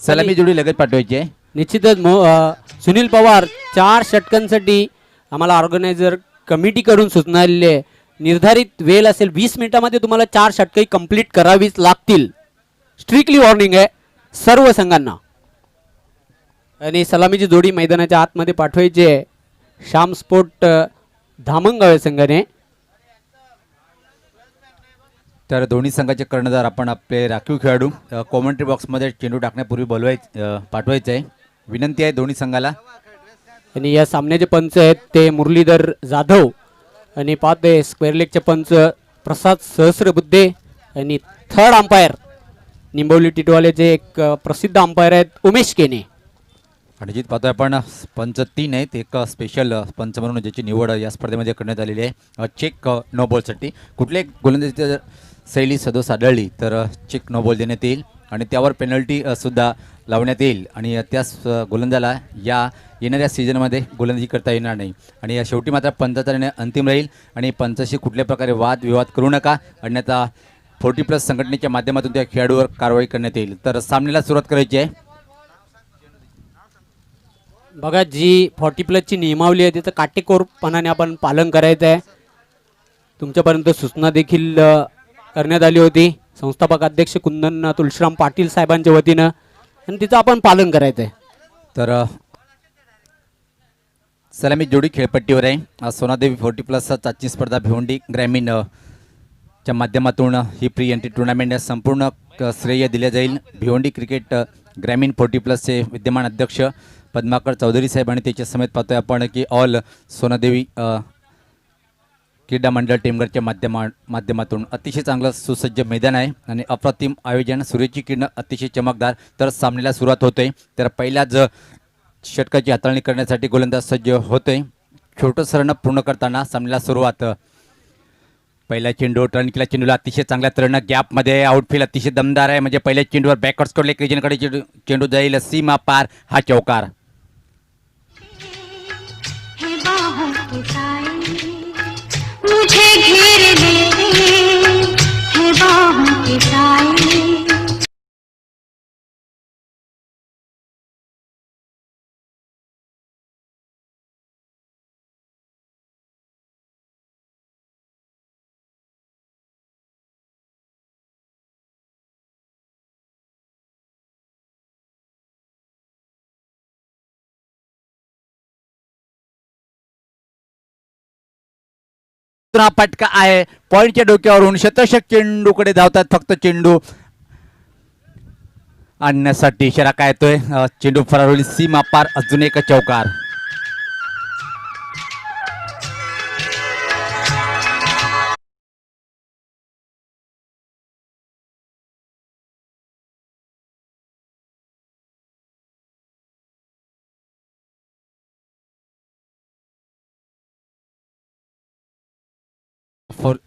सलामी जोडी लगेच पाठवायची आहे. निश्चितच सुनील पवार 4 षटकांसाठी आम्हाला ऑर्गनायझर कमिटीकडून सूचना आलेली आहे. निर्धारित वेळ असेल 20 मिनिटांमध्ये तुम्हाला 4 षटके कंप्लीट करावीच लागतील. स्ट्रिक्टली वॉर्निंग आहे सर्व संघांना. आणि सलामीची जोडी मैदानाच्या आतमध्ये पाठवायची आहे श्याम स्पोर्ट धामणगाव संघाने. तर दोन्ही संघाचे कर्णधार आपण आपले राखीव खेळाडू कॉमेंट्री बॉक्समध्ये चेंडू टाकण्यापूर्वी पाठवायचे आहे. विनंती आहे दोन्ही संघाला. आणि या सामन्याचे पंच आहेत ते मुरलीधर जाधव आणि पाहते स्क्वेअर लेगचे पंच प्रसाद सहस्रबुद्धे आणि थर्ड अंपायर निंबवली टिटवालेचे एक प्रसिद्ध अंपायर आहेत उमेश केने. आणि जित पाहतोय आपण पंच 3 आहेत. एक स्पेशल पंच म्हणून ज्याची निवड या स्पर्धेमध्ये करण्यात आलेली आहे चेक नो बॉलसाठी. कुठल्याही गोलंदाजीची शैली सदोष आढळली तर चेक नो बॉल देण्यात येईल आणि त्यावर पेनल्टी सुद्धा लावण्यात येईल आणि त्याच गोलंदाला येणाऱ्या सीझनमध्ये गोलंदाजी करता येणार नाही. आणि शेवटी मात्र पंचाचा निर्णय अंतिम राहील आणि पंचाशी कुठल्या प्रकारे वादविवाद करू नका, अन्यथा 40+ संघटनेच्या माध्यमातून त्या खेळाडूवर कारवाई करण्यात येईल. तर सामन्याला सुरुवात करायची आहे. बघा जी 40+ नियमावली आहे त्याचं काटेकोरपणाने आपण पालन करायचं आहे. तुमच्यापर्यंत सूचना देखील करण्यात आली होती संस्थापक अध्यक्ष कुंदन तुळशीराम पाटील साहेबांच्या वतीनं आणि तिचं आपण पालन करायचं आहे. तर सलामी जोडी खेळपट्टीवर आहे. सोनादेवी 40+ चाचणी स्पर्धा भिवंडी ग्रामीण च्या माध्यमातून ही प्री एंट्री टुर्नामेंट संपूर्ण श्रेय दिले जाईल. भिवंडी क्रिकेट ग्रामीण 40+चे विद्यमान अध्यक्ष पद्माकर चौधरी साहेब आणि त्याच्या समेत पाहतोय आपण की ऑल सोनादेवी क्रीडा मंडळ टेमघरच्या माध्यमातून अतिशय चांगलं सुसज्ज मैदान आहे आणि अप्रतिम आयोजन, सूर्याची किरण अतिशय चमकदार. तर सामन्याला सुरुवात होते. तर पहिल्याच षटकाची हाताळणी करण्यासाठी गोलंदाज सज्ज होते. छोटं रन पूर्ण करताना सामन्याला सुरुवात. पहिला चेंडू टर्न केला, चेंडूला अतिशय चांगल्या तऱ्हेनं गॅपमध्ये आउटफील्ड अतिशय दमदार आहे. म्हणजे पहिल्या चेंडूवर बॅकवर्ड स्कोरले क्रिजनकडे चेंडू जाईल सीमा पार. हा चौकार. मुझे घेर लेते हैं बाहों के साए. हा फटका आहे पॉइंटच्या डोक्यावरून. शतशक चेंडूकडे धावतात फक्त चेंडू आणण्यासाठी. इशारा काय येतोय? चेंडू फरार होईल सीमा पार. अजून एक चौकार.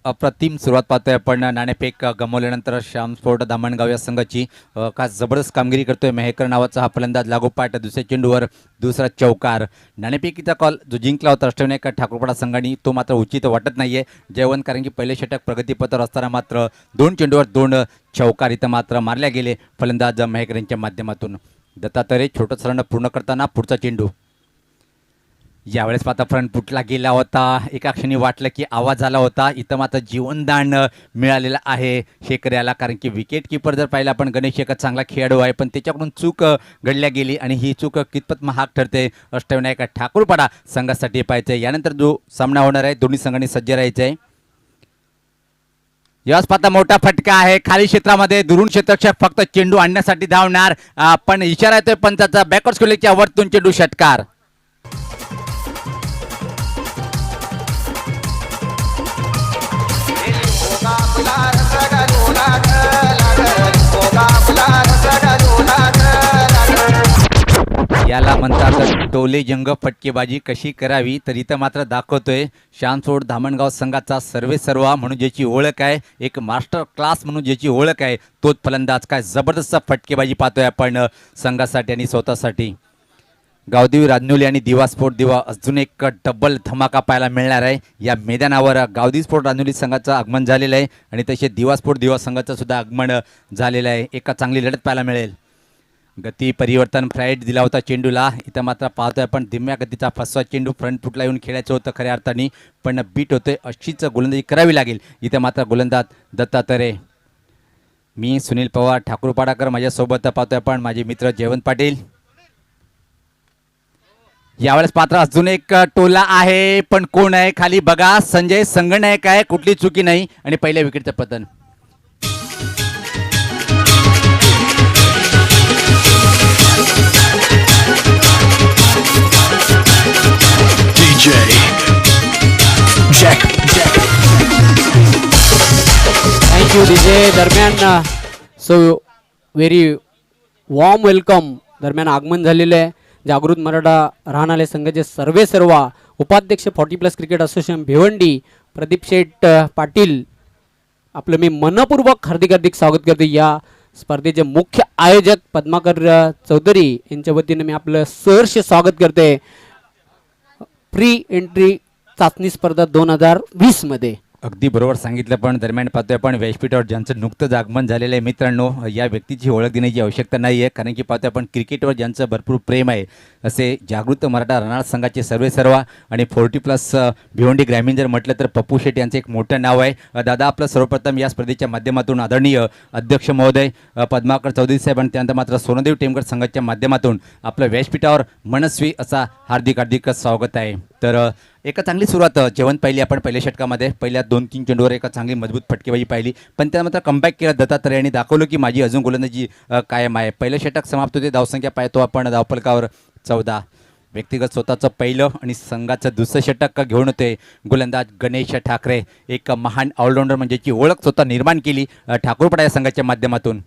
अप्रतिम सुरुवात पाहतोय आपण. नाणेफेक गमावल्यानंतर श्याम स्पोर्ट धामणगाव या संघाची खास जबरदस्त कामगिरी करतोय मेहकर नावाचा हा फलंदाज. लागोपाठ दुसऱ्या चेंडूवर दुसरा चौकार. नाणेफेकीचा कॉल जो जिंकला होता अष्टविनायक ठाकूरपाडा संघाने तो मात्र उचित वाटत नाहीये जयवंत, कारण की पहिले षटक प्रगतीपथावर असताना मात्र 2 चेंडूवर 2 चौकार इथं मात्र मारल्या गेले फलंदाज मेहकर यांच्या माध्यमातून. दत्तात्रय छोटं रन पूर्ण करताना पुढचा चेंडू. यावेळेस मात्र फ्रंट फुटला गेला होता. एका क्षणी वाटलं की आवाज आला होता. इथं मात्र जीवनदान मिळालेलं आहे शेकऱ्याला, कारण की विकेट किपर जर पाहिलं आपण गणेश एक चांगला खेळाडू आहे पण त्याच्याकडून चूक घडल्या गेली आणि ही चूक कितपत महाग ठरते अष्टविनायक ठाकूरपाडा संघासाठी पाहायचं आहे. यानंतर जो सामना होणार आहे दोन्ही संघांनी सज्ज राहायचं आहे. यावेळेस पाहता मोठा फटका आहे खाली क्षेत्रामध्ये. दुरून क्षेत्ररक्षक फक्त चेंडू आणण्यासाठी धावणार पण इशारा येतोय पंचाचा. बॅकवर्ड स्कोरच्या वरतून चेंडू षटकार. याला म्हणतात टोले जंग फटकेबाजी कशी करावी. तर इथं मात्र दाखवतोय श्याम स्पोर्ट धामणगाव संघाचा सर्वेसर्वा म्हणून ज्याची ओळख आहे, एक मास्टर क्लास म्हणून ज्याची ओळख आहे तोच फलंदाज. काय जबरदस्त फटकेबाजी पाहतोय आपण संघासाठी आणि स्वतःसाठी. गावदेवी राजनोली आणि दिवा स्पोर्ट दिवा अजून एक डबल धमाका पाहायला मिळणार आहे या मैदानावर. गावदेवी स्पोर्ट राजनोली संघाचं आगमन झालेलं आहे आणि तसे दिवा स्पोर्ट दिवा संघाचं सुद्धा आगमन झालेलं आहे. एका चांगली लढत पाहायला मिळेल. गती परिवर्तन फ्लाईट दिला होता चेंडूला. इथं मात्र पाहतोय आपण धीम्या गतीचा फसवा चेंडू फ्रंट फुटला येऊन खेळायचं होतं खऱ्या अर्थाने, पण बीट होतोय. अशीच गोलंदाजी करावी लागेल. इथं मात्र गोलंदाज दत्तात्रय. मी सुनील पवार, ठाकूर पाडाकर, माझ्यासोबत पाहतोय आपण माझे मित्र जयवंत पाटील. यावेळेस पात्र अजून एक टोला आहे, पण कोण आहे खाली बघा. संजय संगनायक आहे, कुठली चुकी नाही. आणि पहिल्या विकेटचं पतन. DJ Jack thank you DJ. दरम्यान सो व्हेरी वॉर्म वेलकम. दरम्यान आगमन झालेलं आहे जागृत मराठा राहणारे संघाचे सर्वेसर्वा उपाध्यक्ष 40+ क्रिकेट असोसिएशन भिवंडी प्रदीप शेठ पाटील. आपलं मी मनपूर्वक हार्दिक स्वागत करतो. या स्पर्धेचे मुख्य आयोजक पद्माकर चौधरी यांच्या वतीने मी आपलं सहर्ष स्वागत करते प्री एंट्री चाचणी स्पर्धा 2020 मध्ये. अगदी बरोबर सांगितलं. पण दरम्यान पाहतोय आपण व्यासपीठावर ज्यांचं नुकतंच आगमन झालेलं आहे मित्रांनो, या व्यक्तीची ओळख देण्याची आवश्यकता नाही आहे, कारण की पाहतोय आपण क्रिकेटवर ज्यांचं भरपूर प्रेम आहे असे जागृत मराठा राहणार संघाचे सर्वेसर्वा आणि 40+ भिवंडी ग्रामीण जर म्हटलं तर पप्पू शेट यांचं एक मोठं नाव आहे. दादा, आपलं सर्वप्रथम या स्पर्धेच्या माध्यमातून आदरणीय अध्यक्ष महोदय पद्माकर चौधरी साहेब आणि त्यानंतर मात्र सोनदेव टेमकर संघाच्या माध्यमातून आपलं व्यासपीठावर मनस्वी असा हार्दिक स्वागत आहे. तर एका चांगली सुरुवात जेवण पाहिली आपण पहिल्या षटकामध्ये. पहिल्या 2-3 चेंडूवर एका चांगली मजबूत फटकेबाजी पाहिली, पण त्यानंतर कमबॅक केला दत्तात्रय यांनी दाखवलं की माझी अजून गोलंदाजी कायम आहे. पहिलं षटक समाप्त होते. धावसंख्या पाहतो आपण धावफलकावर 14. व्यक्तिगत स्वतःचं पहिलं आणि संघाचं दुसरं षटक घेऊन होते गोलंदाज गणेश ठाकरे. एक महान ऑलराऊंडर म्हणजेची ओळख स्वतः निर्माण केली ठाकूरपाडा या संघाच्या माध्यमातून.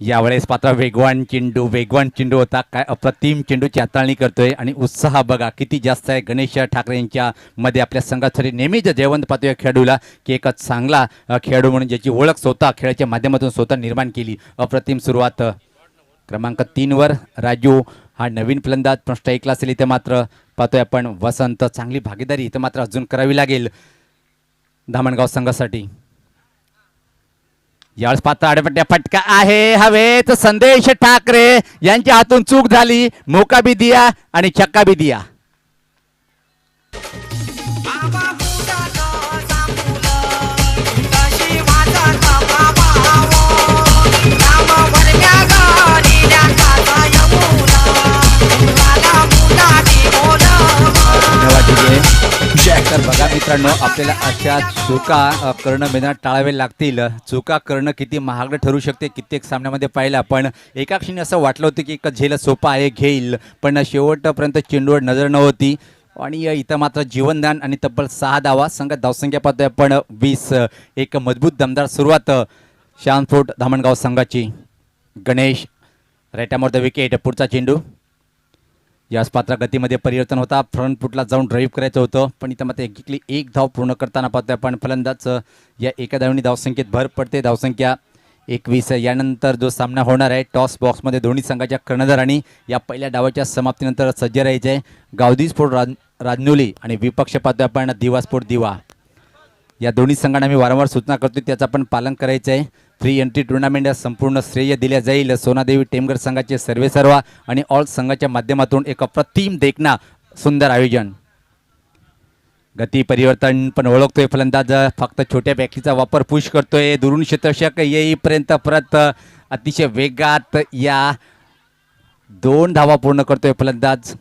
यावेळेस पात्र वेगवान चेंडू होता. काय अप्रतिम चेंडूची हाताळणी करतोय आणि उत्साह बघा किती जास्त आहे गणेश ठाकरे यांच्या मध्ये. आपल्या संघासाठी नेहमीच जयवंत पाहतो या खेळाडूला की एक चांगला खेळाडू म्हणून ज्याची ओळख स्वतः खेळाच्या माध्यमातून स्वतः निर्माण केली. अप्रतिम सुरुवात. क्रमांक 3 राजू हा नवीन फलंदाज पण स्ट्राईकला असेल. इथे मात्र पाहतोय आपण वसंत. चांगली भागीदारी इथं मात्र अजून करावी लागेल धामणगाव संघासाठी. यावेळेस पात्र आडपट्ट्या फटका आहे हवेत. संदेश ठाकरे यांच्या हातून चूक झाली. मोका बी दिया आणि छक्का बी दिया. तर बघा मित्रांनो, आपल्याला अशा चुका करणं मैदानात टाळावे लागतील. चुका करणं किती महागडं ठरू शकते कित्येक सामन्यामध्ये पाहिलं आपण. एका क्षणी असं वाटलं होतं की एक झेल सोपा आहे, घेईल, पण शेवटपर्यंत चेंडूवर नजर नव्हती आणि इथं मात्र जीवनदान आणि तब्बल 6 धावा. संघात धावसंख्या पाहतोय आपण 20. एक मजबूत दमदार सुरुवात श्यामफोर्ट धामणगाव संघाची. Ganesh write the wicket. पुढचा चेंडू. याच पात्र गतीमध्ये परिवर्तन होता. फ्रंट फुटला जाऊन ड्राईव्ह करायचं होतं, पण इथं मात्र एक धाव पूर्ण करताना पाहतोय आपण फलंदाज या एका धावनी धावसंख्येत भर पडते. धावसंख्या 21. यानंतर जो सामना होणार आहे टॉस बॉक्समध्ये दोन्ही संघाच्या कर्णधारांनी या पहिल्या डावाच्या समाप्तीनंतर सज्ज राहायचे आहे. गावदी स्पोर्ट राजनोली आणि विपक्ष पाहतोय आपण दिवा स्पोर्ट दिवा. या दोन्ही संघांना मी वारंवार सूचना करतो त्याचं आपण पालन करायचं आहे. फ्री एंट्री टुर्नामेंट संपूर्ण श्रेय दिल्या जाईल सोनादेवी टेमगर संघाचे सर्वेसर्वा आणि ऑल संघाच्या माध्यमातून एक अप्रतिम देखना सुंदर आयोजन. गती परिवर्तन पण ओळखतोय फलंदाज. फक्त छोट्या बॅटरीचा वापर पुश करतोय. दुरून क्षेत्ररक्षक येईपर्यंत परत अतिशय वेगात या 2 धावा पूर्ण करतोय फलंदाज.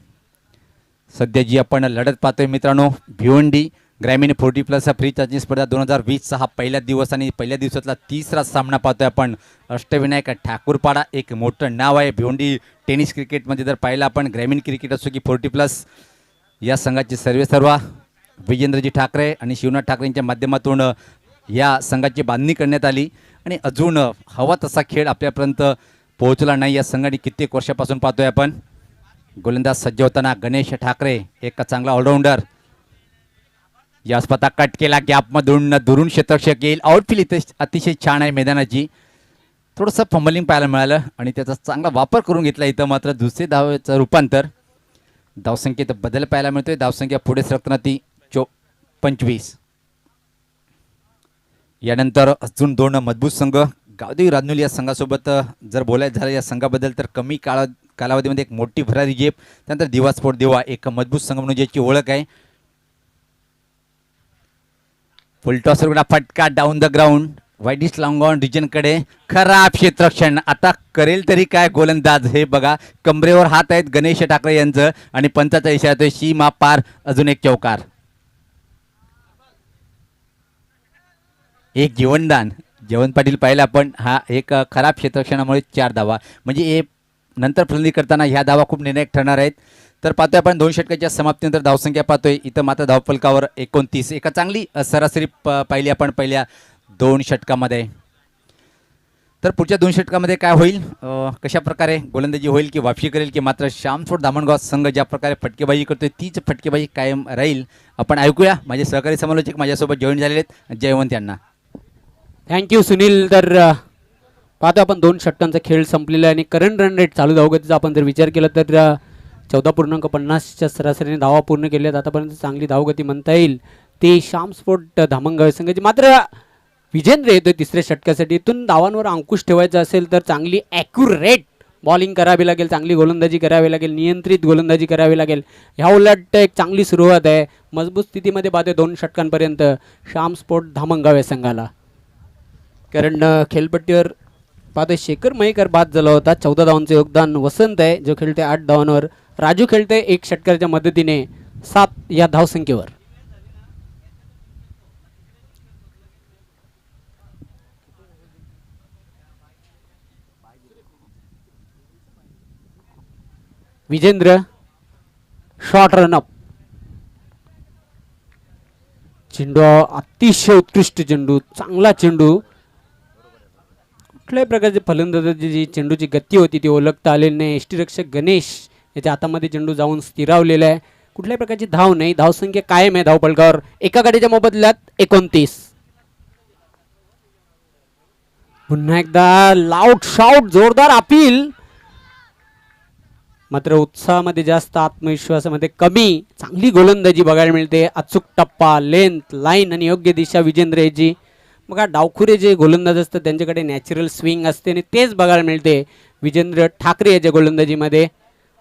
सध्या जी आपण लढत पाहतोय मित्रांनो, भिवंडी ग्रामीण 40+ फ्री चाचणी स्पर्धा 2020चा हा पहिला दिवस आणि पहिल्या दिवसातला 3रा सामना पाहतोय आपण. अष्टविनायक ठाकूरपाडा एक मोठं नाव आहे भिवंडी टेनिस क्रिकेटमध्ये. जर पाहिलं आपण ग्रामीण क्रिकेट असो की 40+ या संघाचे सर्वेसर्वा विजेंद्रजी ठाकरे आणि शिवनाथ ठाकरेंच्या माध्यमातून या संघाची बांधणी करण्यात आली आणि अजून हवा तसा खेळ आपल्यापर्यंत पोहोचला नाही. या संघाने कित्येक वर्षापासून पाहतोय आपण. गोलंदाज सज्ज होताना गणेश ठाकरे एक चांगला ऑलराऊंडर. या स्पर्धा कट केला गॅपमधून दुरून क्षेत्ररक्षक येईल. आउटफील्ड इथे अतिशय छान आहे मैदानाची. थोडंसं फंबलिंग पाहायला मिळालं आणि त्याचा चांगला वापर करून घेतला. इथं मात्र दुसरे धावेचं रूपांतर. धावसंख्येत बदल पाहायला मिळतोय. धावसंख्या पुढे सरकताना ती 25. यानंतर अजून 2 मजबूत संघ गावदेवी राजनुली या संघासोबत जर बोलायचं झालं या संघाबद्दल तर कमी कालावधीमध्ये एक मोठी भरारी झेप, त्यानंतर दिवा स्पोर्ट दिवा एक मजबूत संघ म्हणून ज्याची ओळख आहे. फुलटॉसर फटका down the ground, wideish long on रिजनकडे, खराब क्षेत्ररक्षण. आता करेल तरी काय गोलंदाज, हे बघा कमरेवर हात आहेत गणेश ठाकरे यांचं आणि पंचाचा इशारा येतोय सीमा पार, अजून एक चौकार, एक जीवनदान. जयवंत पाटील पाहिला आपण, हा एक खराब क्षेत्ररक्षणामुळे 4 धावा, म्हणजे हे नंतर फलंदाजी करताना ह्या धावा खूप निर्णायक ठरणार आहेत. तर पाहतोय आपण 2 षटकाच्या समाप्तीनंतर धावसंख्या पाहतोय इथं मात्र धावफलकावर 29, एका चांगली सरासरी पाहिली आपण पहिल्या 2 षटकामध्ये. तर पुढच्या 2 षटकामध्ये काय होईल, कशा प्रकारे गोलंदाजी होईल की वापसी करेल की मात्र श्यामस्फोट धामणगाव संघ ज्या प्रकारे फटकेबाजी करतोय तीच फटकेबाजी कायम राहील, आपण ऐकूया. माझे सहकारी समालोचक माझ्यासोबत जॉईन झालेले आहेत, जयवंत यांना. थँक्यू सुनील. तर पाहतो आपण 2 षटकांचा खेळ संपलेला आहे आणि करंट रन रेट चालू धावगतीचा आपण जर विचार केला तर 14.50च्या सरासरीने धावा पूर्ण केल्यात. आतापर्यंत चांगली धावगती म्हणता येईल ते श्यामस्फोट धामणगाव संघाची. मात्र विजेंद्र येतोय 3ऱ्या षटकासाठी. इथून धावांवर अंकुश ठेवायचा असेल तर चांगली ॲक्युरेट बॉलिंग करावी लागेल, चांगली गोलंदाजी करावी लागेल, नियंत्रित गोलंदाजी करावी लागेल. ह्या उलट एक चांगली सुरुवात आहे, मजबूत स्थितीमध्ये पाहतोय 2 षटकांपर्यंत श्यामस्फोट धामणगाव या संघाला. कारण खेळपट्टीवर पाहतोय शेखर मयेकर बाद झाला होता, 14 धावांचं योगदान. वसंत आहे जो खेळते 8 धावांवर, राजू खेळते 1 षटकाच्या मदतीने 7 या धावसंख्येवर. विजेंद्र शॉर्ट रनअप, चेंडू अतिशय उत्कृष्ट चेंडू, चांगला चेंडू. कुठल्याही प्रकारची फलंदाजी जी चेंडूची गती होती ती ओळखता आलेली नाही. यष्टीरक्षक गणेश याच्या हातामध्ये चेंडू जाऊन स्थिरावलेला आहे, कुठल्याही प्रकारची धाव नाही. धावसंख्या कायम आहे धावपलकावर, एका गाडीच्या मोबदल्यात 29. पुन्हा एकदा लाऊड शॉट, जोरदार अपील. मात्र उत्साहामध्ये जास्त, आत्मविश्वासामध्ये कमी. चांगली गोलंदाजी बघायला मिळते, अचूक टप्पा, लेंथ, लाईन आणि योग्य दिशा विजेंद्र याची. बघा डावखुरे जे गोलंदाज असतात त्यांच्याकडे नॅचरल स्विंग असते आणि तेच बघायला मिळते विजेंद्र ठाकरे याच्या गोलंदाजीमध्ये.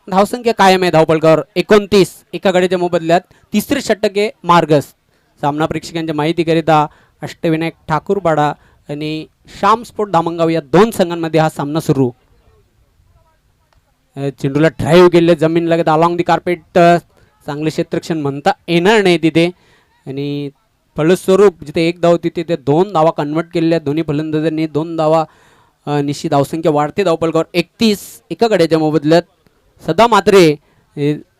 धावसंख्या कायम आहे धावपलकावर 29, एका गाडीच्या मोबदल्यात 3रे षटक आहे मार्गस. सामना प्रेक्षकांच्या माहितीकरिता अष्टविनायक ठाकूरपाडा आणि श्यामस्फोट धामणगाव या 2 संघांमध्ये हा सामना सुरू. चेंडूला ड्राईव्ह केले जमीन लागत अलॉंग दी कार्पेट, चांगले क्षेत्ररक्षण म्हणता येणार नाही तिथे. आणि फलस्वरूप जिथे 1 धाव तिथे ते 2 धावा कन्वर्ट केलेल्या दोन्ही फलंदाजांनी. 2 धावा निश्चित धावसंख्या वाढते धावपलकावर 31, एका गड्याच्या मोबदल्यात. सदा मात्रे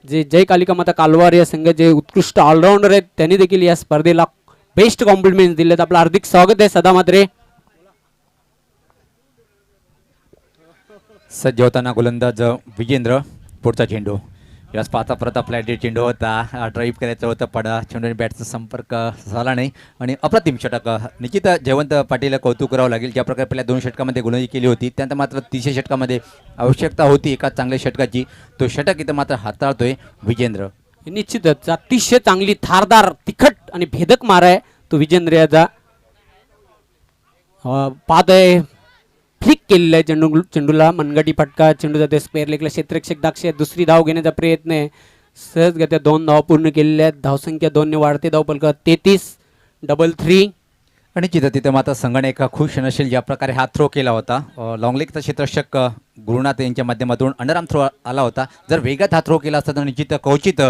जे जय कालिका माता कालवार या संघाचे उत्कृष्ट ऑलराऊंडर आहेत त्यांनी देखील या स्पर्धेला बेस्ट कॉम्प्लिमेंट दिलेत. आपलं हार्दिक स्वागत आहे सदा मात्रे. सज्ज होताना गोलंदाज विजेंद्र, पुढचा चेंडू. यास पाहता परत आपला चेंडू होता, ड्राईव्ह करायचं होतं, पडा चेंडू बॅटचा संपर्क झाला नाही आणि अप्रतिम षटक. निश्चित जयवंत पाटील कौतुक करावं लागेल, ज्या प्रकारे पहिल्या 2 षटकामध्ये गोलंदाजी केली होती. त्यानंतर मात्र 3ऱ्या षटकामध्ये आवश्यकता होती एका चांगल्या षटकाची, तो षटक इथं मात्र हाताळतोय विजेंद्र. निश्चितच अतिशय चांगली धारदार, तिखट आणि भेदक मार आहे तो विजेंद्र याचा. पाहतोय फ्लिक केलेला आहे चेंडूला, मनगटी फटका, चेंडू जाते स्पेअर लेगला. क्षेत्ररक्षक दाक्ष 2री धाव घेण्याचा प्रयत्न आहे, सहजगत्या 2 धावा पूर्ण केलेल्या आहेत. धावसंख्या 2 ने वाढते धावपलका 33, डबल 3. आणि तिथं मात्र संघाने एका खुश नसेल ज्या प्रकारे हा थ्रो केला होता. लॉंगलेगचा क्षेत्ररक्षक गुरुनाथ यांच्या माध्यमातून अंडरआर्म थ्रो आला होता. जर वेगात हा थ्रो केला असता तर निश्चित कवचित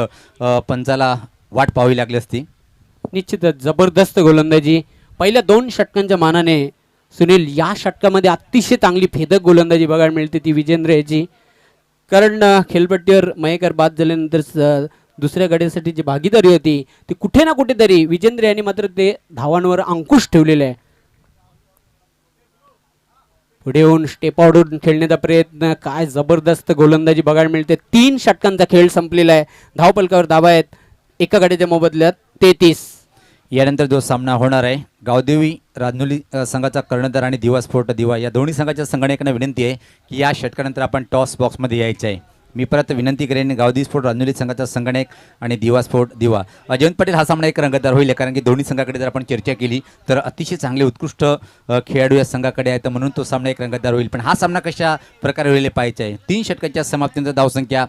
पंचाला वाट पाहावी लागली असती. निश्चितच जबरदस्त गोलंदाजी पहिल्या 2 षटकांच्या मानाने. सुनील या षटकामध्ये अतिशय चांगली भेदक गोलंदाजी बघायला मिळते ती विजेंद्र याची. कारण खेळपट्टीवर मयेकर बाद झाल्यानंतर 2ऱ्या गड्यासाठी जी भागीदारी होती ती कुठे ना कुठेतरी विजेंद्र यांनी मात्र ते धावांवर अंकुश ठेवलेला आहे. पुढे येऊन स्टेप आउट खेळण्याचा प्रयत्न, काय जबरदस्त गोलंदाजी बघायला मिळते. 3 षटकांचा खेळ संपलेला आहे, धावपलकावर धावा आहेत एका गड्याच्या मोबदल्यात 33. यानंतर जो सामना होणार आहे गावदेवी राजनुली संघाचा कर्णधार आणि दिवा स्फोट दिवा या दोन्ही संघाच्या संघटनेकडे विनंती आहे की या षटकानंतर आपण टॉस बॉक्समध्ये यायचं आहे. मी परत विनंती करेन गावदी स्फोट रांजोली संघाचा संगणक आणि दिवा स्फोट दिवा. जयंत पाटील हा सामना एक रंगतदार होईल कारण की दोन्ही संघाकडे जर आपण चर्चा केली तर अतिशय चांगले उत्कृष्ट खेळाडू या संघाकडे आहेत म्हणून तो सामना एक रंगतदार होईल. पण हा सामना कशा प्रकारे होईल पाहायचा आहे. 3 षटकांच्या समाप्तीनंतर धावसंख्या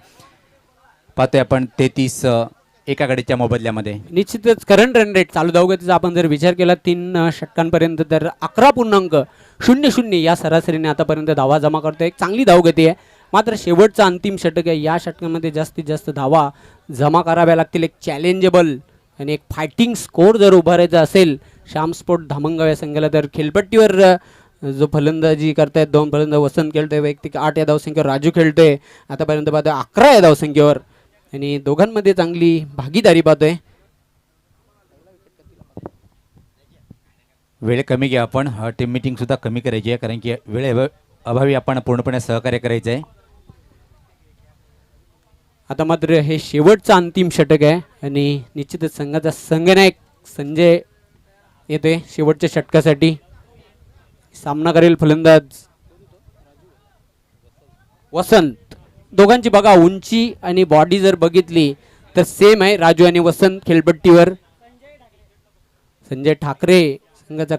पाहतोय आपण 33 एका गडीच्या मोबदल्यामध्ये. निश्चितच करंट रन रेट चालू धावगतीचा आपण जर विचार केला 3 षटकांपर्यंत तर 11.00 या सरासरीने आतापर्यंत धावा जमा करतोय. एक चांगली धावगती आहे. मात्र शेवटचा अंतिम षटक आहे. या षटकामध्ये जास्तीत जास्त धावा जमा कराव्या लागतील. एक चॅलेंजेबल आणि एक फायटिंग स्कोर जर उभारायचा असेल श्याम स्पोर्ट धामणगाव या संघाला तर खेळपट्टीवर जो फलंदाजी करतायत 2 फलंदाज वसंत खेळतोय, वैयक्तिक 8 या धावसंख्येवर राजू खेळतोय. आतापर्यंत पाहतोय 11 या धावसंख्येवर आणि दोघांमध्ये चांगली भागीदारी पाहतोय. वेळ कमी घ्या आपण. टीम मीटिंग सुद्धा कमी करायची आहे कारण की वेळ अभावी आपण पूर्णपणे सहकार्य करायचं आहे. आता मात्र हे शेवटचं अंतिम षटक आहे आणि निश्चितच संघाचा संघनायक संजय येतोय शेवटच्या षटकासाठी. सामना करेल फलंदाज वसंत. दोघांची बघा उंची आणि बॉडी जर बघितली तर सेम आहे. राजू आणि वसंत खेळपट्टीवर. संजय ठाकरे संघाचा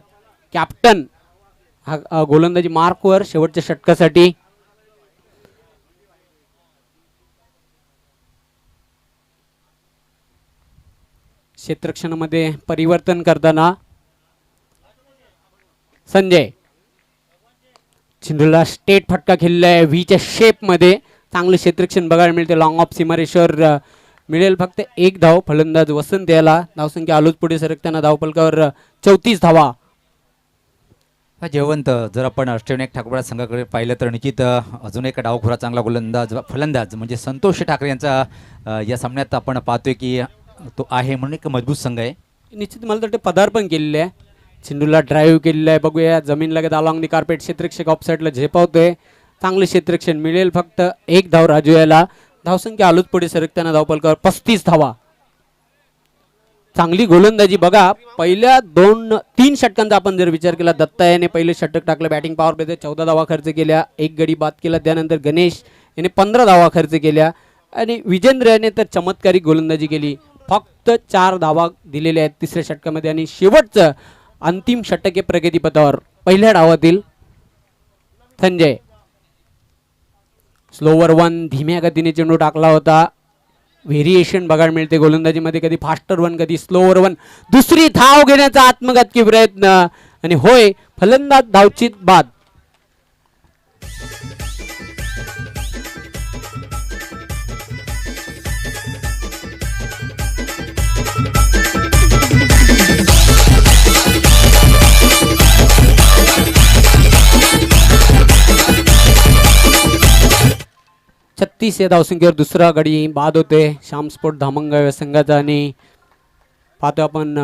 कॅप्टन हा गोलंदाजी मार्कवर शेवटच्या षटकासाठी. क्षेत्ररक्षणामध्ये परिवर्तन करताना संजय चेंडूला स्टेट फटका खेळलेला आहे व्हीच्या शेपमध्ये. चांगलं क्षेत्ररक्षण बघायला मिळते. लॉंग ऑफ सीमारेषेवर मिळेल फक्त 1 धाव. फलंदाज वसंत याला धावसंख्या आलोच पुढे सरकताना धावफलकावर 34 धावा. जयवंत जर आपण अष्टविनायक ठाकूर संघाकडे पाहिलं तर निश्चित अजून एक डावखुरा चांगला गोलंदाज फलंदाज म्हणजे संतोष ठाकरे यांचा या सामन्यात आपण पाहतोय की तो आहे म्हणून एक मजबूत संघ आहे. निश्चित मला तर ते पदार्पण केलेले आहे. चेंडूला ड्राईव्ह केलेला आहे. बघूया जमीन लगत अलॉंग दी कार्पेट. क्षेत्ररक्षक ऑफसाईडला झेपावतोय. चांगलं क्षेत्ररक्षण मिळेल फक्त 1 धाव राजू याला. धावसंख्या आलोच पुढे सरकताना धावफलकावर 35 धावा. चांगली गोलंदाजी बघा. पहिल्या 2-3 षटकांचा आपण जर विचार केला दत्ता याने पहिले षटक टाकलं बॅटिंग पॉवर प्लेचे 14 धावा खर्च केल्या. 1 गडी बाद केला. त्यानंतर गणेश याने 15 धावा खर्च केल्या आणि विजेंद्र याने तर चमत्कारी गोलंदाजी केली. फक्त 4 धावा दिलेल्या आहेत तिसऱ्या षटकामध्ये आणि शेवटचं अंतिम षटक आहे प्रगतीपथावर. पहिल्या डावातील संजय स्लोवर 1 धीम्या गतीने चेंडू टाकला होता. व्हेरिएशन बघायला मिळते गोलंदाजीमध्ये. कधी फास्टर 1 कधी स्लोवर 1. दुसरी धाव घेण्याचा आत्मघातकी प्रयत्न आणि होय फलंदाज धावचीत बाद. या धावसंख्येवर दुसरा गडी बाद होते श्याम स्पोर्ट धामणगाव या संघाचा. आणि पाहतो आपण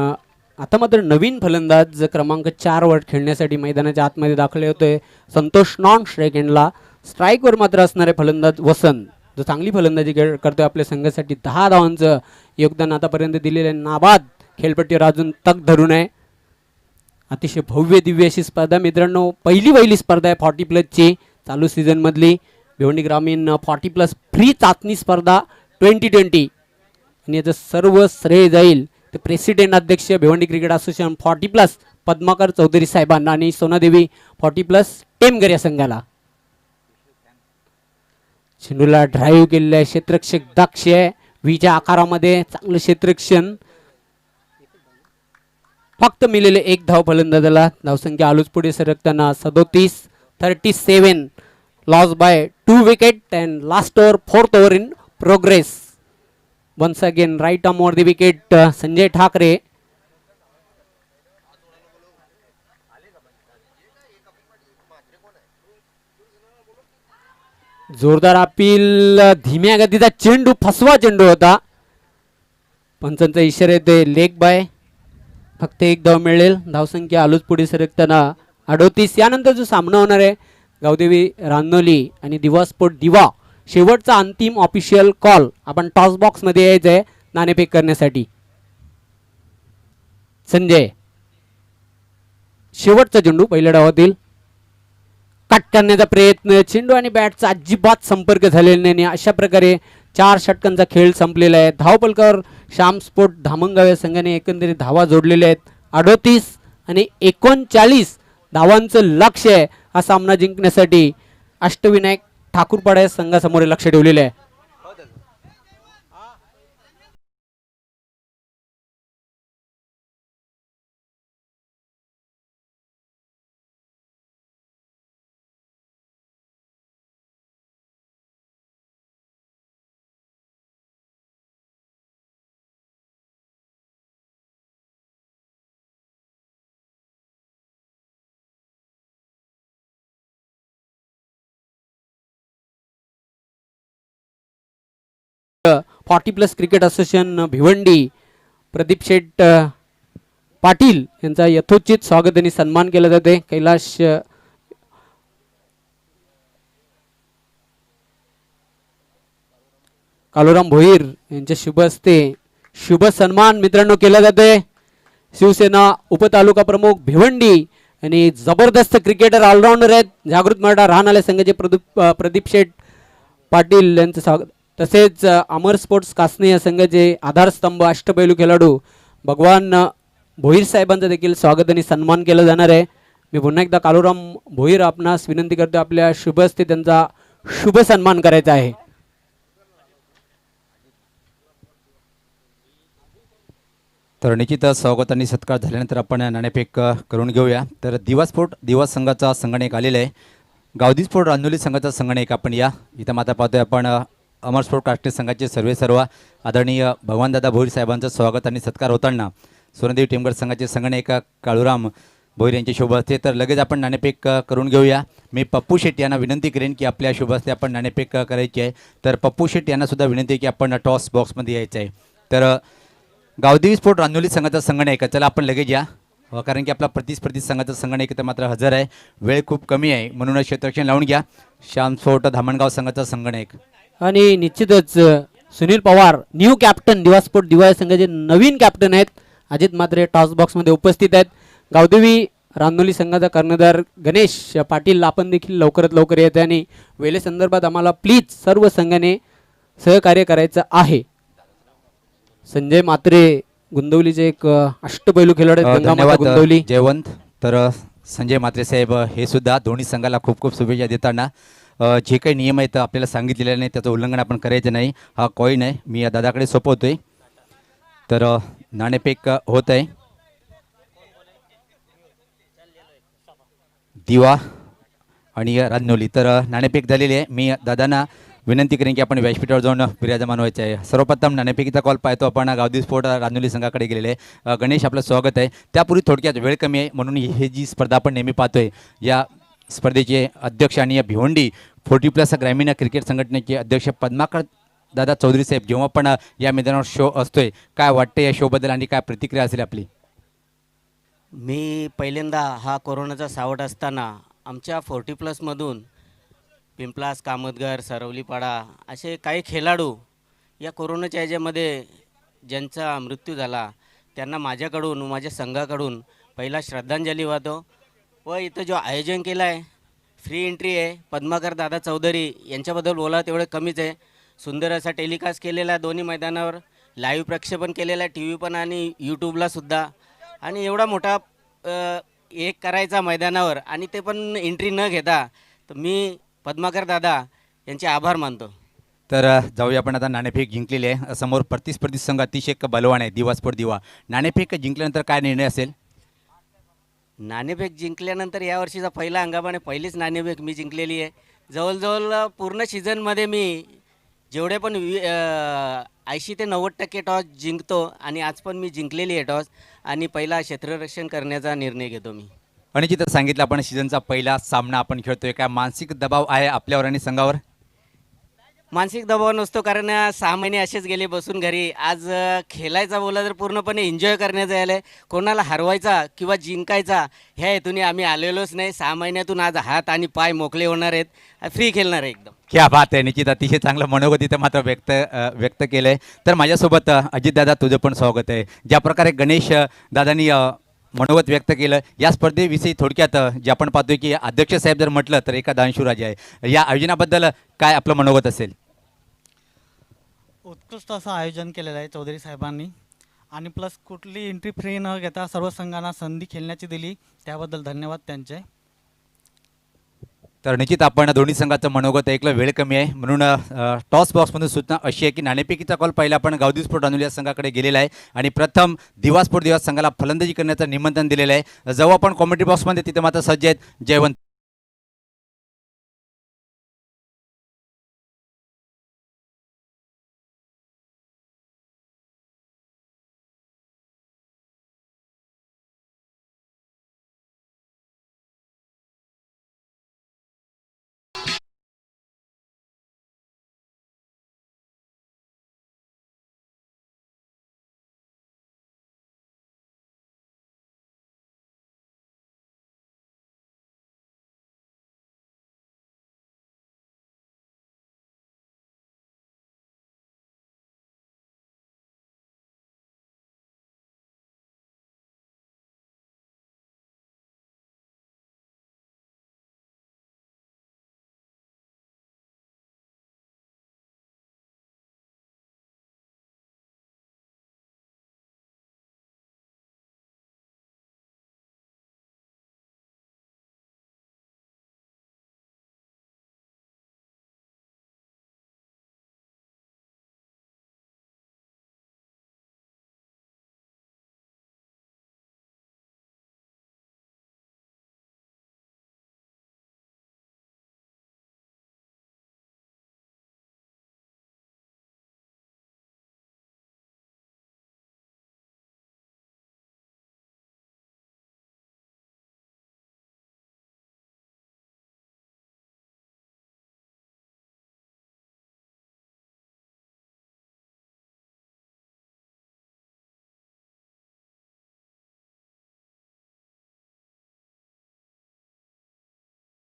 आता मात्र नवीन फलंदाज क्रमांक 4 वर खेळण्यासाठी मैदानाच्या आतमध्ये दाखल होतोय. संतोष नॉन स्ट्राईक एंडला. स्ट्राईकवर मात्र असणारे फलंदाज वसंत जो चांगली फलंदाजी करतोय आपल्या संघासाठी. 10 धावांचं योगदान आतापर्यंत दिलेलं आहे. नाबाद खेळपट्टीवर अजून तग धरून आहे. अतिशय भव्य दिव्य अशी स्पर्धा मित्रांनो. पहिली स्पर्धा आहे 40+ चालू सीझन मधली. भिवंडी ग्रामीण 40+ फ्री चाचणी स्पर्धा 2020 आणि याचं सर्व श्रेय जाईल ते प्रेसिडेंट अध्यक्ष भिवंडी क्रिकेट असोसिएशन 40+ पद्माकर चौधरी साहेबांना आणि सोनादेवी 40+ टेमगर या संघाला. चेंडूला ड्राईव्ह केलेलं आहे. क्षेत्ररक्षक दक्ष आहे. व्हीच्या आकारामध्ये चांगलं क्षेत्ररक्षण. फक्त मिळेले 1 धाव फलंदाजाला. धावसंख्या आलोच पुढे सरकताना 37 loss by 2 wicket and last over 4th over in progress. Once again right arm over the wicket Sanjay Thackeray. जोरदार अपील. धीम्या गतीचा चेंडू फसवा चेंडू होता. पंचांचा इशारा येते लेग बाय. फक्त 1 धाव मिळेल. धावसंख्या आलोच पुढे सरकताना 38. यानंतर जो सामना होणार आहे गावदेवी रांनोली आणि दिवा स्पोर्ट दिवा. शेवटचा अंतिम ऑफिशियल कॉल. आपण टॉस बॉक्स मध्ये यायचं आहे नाणेफेक करण्यासाठी. संजय शेवटचा चेंडू पहिल्या डावातील. कट करण्याचा प्रयत्न, चेंडू आणि बॅटचा अजिबात संपर्क झालेला नाही. अशा प्रकारे 4 षटकांचा खेळ संपलेला आहे. धावपलकावर श्याम स्पोर्ट धामणगाव या संघाने एकंदरीत धावा जोडलेल्या आहेत. 38 आणि 39 धावांचं लक्ष आहे हा सामना जिंकण्यासाठी. अष्टविनायक ठाकूरपाडा या संघासमोर हे लक्ष ठेवलेलं आहे. Forty plus cricket association Bhiwandi Pradeep Sheth Patil यांचा यथोचित स्वागत आणि सन्मान केला जाते. कैलाश कालुराम भोईर यांच्या शुभ हस्ते शुभ सन्मान मित्रांनो केला जाते. शिवसेना उपतालुका प्रमुख भिवंडी आणि जबरदस्त क्रिकेटर ऑलराऊंडर आहेत जागृत मराठा राहणारे संघाचे प्रदीप शेठ पाटील यांचं स्वागत. तसेच अमर स्पोर्ट्स कासने या संघाचे आधारस्तंभ अष्टपैलू खेळाडू भगवान भोईर साहेबांचं देखील स्वागत आणि सन्मान केला जाणार आहे. मी पुन्हा एकदा कालुराम भोईर आपणास विनंती करतो आपल्या शुभ हस्ते त्यांचा शुभ सन्मान करायचा आहे. तर निश्चितच स्वागत आणि सत्कार झाल्यानंतर आपण नाणेफेक करून घेऊया. तर दिवा स्पोर्ट दिवा संघाचा संगणक आलेला आहे. गावदी स्पोर्ट रांजोली संघाचा संगणक आपण या इथं माता पाहतोय आपण अमर स्पोर्ट काष्टी संघाचे सर्व आदरणीय भगवानदादा भोईर साहेबांचं स्वागत आणि सत्कार होताना सोनदेवी टीमगड संघाचे संगणक काळूराम भोईर यांचे शुभ हस्ते. तर लगेच आपण नाणेफेक करून घेऊया. मी पप्पू शेट्टी यांना विनंती करेन की आपल्या शुभ हस्ते आपण नाणेफेक करायची आहे. तर पप्पू शेट्टी यांना सुद्धा विनंती आहे की आपण टॉस बॉक्समध्ये यायचं आहे. तर गावदेवी स्पोर्ट रांजोली संघाचा संगणक चला आपण लगेच या कारण की आपला प्रतिस्पर्धी संघाचा संगणक तर मात्र हजर आहे. वेळ खूप कमी आहे म्हणून क्षेत्ररक्षण लावून घ्या. श्याम स्पोर्ट धामणगाव संघाचा संगणक आणि निश्चितच सुनील पवार न्यू कॅप्टन दिवा स्पोर्ट दिवा या संघाचे नवीन कॅप्टन आहेत. अजित मात्रे टॉस बॉक्समध्ये उपस्थित आहेत. गावदेवी रांजोली संघाचा कर्णधार गणेश पाटील आपण देखील लवकरात लवकर येते आणि वेळेसंदर्भात आम्हाला प्लीज सर्व संघाने सहकार्य करायचं आहे. संजय मात्रे गुंदवलीचे एक अष्टपैलू खेळाडू आहेत गंगामाता गुंदवली जयवंत. तर संजय मात्रे साहेब हे सुद्धा दोन्ही संघाला खूप खूप शुभेच्छा देताना जे काही नियम आहेत आपल्याला सांगितलेले नाही त्याचं उल्लंघन आपण करायचं नाही. हा कॉईन आहे मी या दादाकडे सोपवतोय. तर नाणेफेक होत आहे. दिवा आणि रांजोली तर नाणेफेक झालेली आहे. मी दादांना विनंती करेन की आपण व्यासपीठावर जाऊन विराजमान व्हायचं आहे. सर्वप्रथम नाणेफेकीचा कॉल पाहतो आपण गावदी स्पोर्ट रांजोली संघाकडे गेलेले आहे. गणेश आपलं स्वागत आहे. त्यापूर्वी थोडक्यात वेळ कमी आहे म्हणून हे जी स्पर्धा आपण नेहमी पाहतोय या स्पर्धेचे अध्यक्ष आणि या भिवंडी 40+ ग्रामीण क्रिकेट संघटनेचे अध्यक्ष पद्माकर दादा चौधरी साहेब जेव्हा पण या मैदानावर शो असतोय काय वाटतं या शोबद्दल आणि काय प्रतिक्रिया असेल आपली? मी पहिल्यांदा हा कोरोनाचा सावट असताना आमच्या 40+ मधून पिंपलास कामतगर सरवलीपाडा असे काही खेळाडू या कोरोनाच्या ह्याच्यामध्ये ज्यांचा मृत्यू झाला त्यांना माझ्याकडून माझ्या संघाकडून पहिला श्रद्धांजली वाहतो. व इथं जो आयोजन केलं आहे फ्री एंट्री आहे. पद्माकर दादा चौधरी यांच्याबद्दल बोला तेवढं कमीच आहे. सुंदर असा टेलिकास्ट केलेला आहे दोन्ही मैदानावर. लाईव्ह प्रक्षेपण केलेलं आहे टी व्ही पण आणि यूट्यूबलासुद्धा. आणि एवढा मोठा एक करायचा मैदानावर आणि ते पण एंट्री न घेता तर मी पद्माकर दादा यांचे आभार मानतो. तर जाऊया आपण आता नाणेफेक जिंकलेली आहे. समोर प्रतिस्पर्धी संघ अतिशय बलवान आहे दिवा स्पोर्ट दिवा. नाणेफेक जिंकल्यानंतर काय निर्णय असेल? नाणेफेक जिंकल्यानंतर यावर्षीचा पहिला हंगामाने पहिलीच नाणेफेक मी जिंकलेली आहे. जवळजवळ पूर्ण सीझनमध्ये मी जेवढे पण 80 ते 90% टॉस जिंकतो आणि आज पण मी जिंकलेली आहे टॉस आणि पहिला क्षेत्ररक्षण करण्याचा निर्णय घेतो मी. आणि जिथं सांगितलं आपण सीझनचा पहिला सामना आपण खेळतोय काय मानसिक दबाव आहे आपल्यावर आणि संघावर? मानसिक दबाव नसतो कारण 6 महिने असेच गेले बसून घरी. आज खेळायचा बोला तर पूर्णपणे एन्जॉय करण्याचं आलं आहे. कोणाला हरवायचा किंवा जिंकायचा ह्या हेतूने आम्ही आलेलोच नाही. 6 महिन्यातून आज हात आणि पाय मोकळे होणार आहेत. फ्री खेळणार आहे एकदम. क्या बात आहे. निश्चित अतिशय चांगलं मनोगत इथं मात्र व्यक्त केलं आहे. तर माझ्यासोबत अजितदादा तुझं पण स्वागत आहे. ज्या प्रकारे गणेश दादांनी मनोगत व्यक्त केलं. या स्पर्धेविषयी थोडक्यात जे आपण पाहतोय की अध्यक्ष साहेब जर म्हटलं तर एका दानशूराजे आहे. या आयोजनाबद्दल काय आपलं मनोगत असेल? उत्कृष्ट असं आयोजन केलेलं आहे चौधरी साहेबांनी आणि प्लस कुठली एंट्री फ्री न घेता सर्व संघांना संधी खेळण्याची दिली, त्याबद्दल धन्यवाद त्यांचे. तर निश्चित आपण दोन्ही संघाचं मनोगत ऐकलं. वेळ कमी आहे म्हणून टॉस बॉक्समधून सूचना अशी आहे की नाणेफेकीचा कॉल पहिला आपण गावदेवी स्पोर्ट रानोली या संघाकडे गेलेला आहे आणि प्रथम दिवा स्पोर्ट दिवा संघाला फलंदाजी करण्याचं निमंत्रण दिलेलं आहे. जाऊ आपण कॉमेंट्री बॉक्समध्ये, तिथे मात्र सज्ज आहेत जयवंत.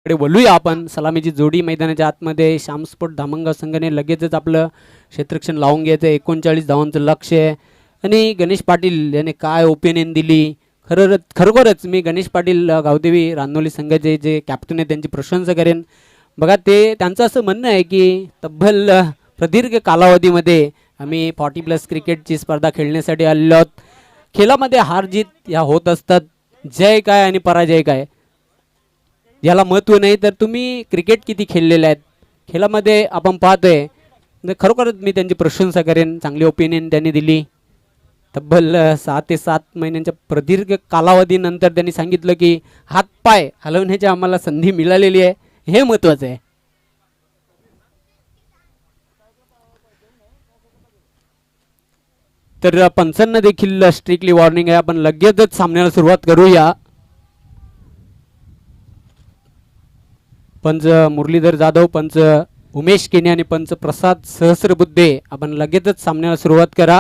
कडे बोलूया आपण. सलामीची जोडी मैदानाच्या आतमध्ये. श्यामस्पोर्ट धामणगाव संघाने लगेचच आपलं क्षेत्ररक्षण लावून घ्यायचं. 39 धावांचं लक्ष आहे आणि गणेश पाटील याने काय ओपिनियन दिली. खरोखरच मी गणेश पाटील गावदेवी रानोली संघाचे जे कॅप्टन आहे त्यांची प्रशंसा करेन. बघा, ते त्यांचं असं म्हणणं आहे की तब्बल प्रदीर्घ कालावधीमध्ये आम्ही 40+ क्रिकेटची स्पर्धा खेळण्यासाठी आलेलो आहोत. खेळामध्ये हार जीत या होत असतात. जय काय आणि पराजय काय याला महत्त्व नाही, तर तुम्ही क्रिकेट किती खेळलेले आहेत खेळामध्ये आपण पाहतोय. खरोखरच मी त्यांची प्रशंसा करेन. चांगली ओपिनियन त्यांनी दिली. तब्बल 6 ते 7 महिन्यांच्या प्रदीर्घ कालावधीनंतर त्यांनी सांगितलं की हातपाय हलवण्याची आम्हाला संधी मिळालेली आहे, हे महत्त्वाचं आहे. तर पंचांना देखील स्ट्रिक्टली वॉर्निंग आहे. आपण लगेचच सामन्याला सुरुवात करूया. पंच मुरलीधर जाधव, पंच उमेश केने आणि पंच प्रसाद सहस्रबुद्धे, आपण लगेचच सामन्याला सुरुवात करा.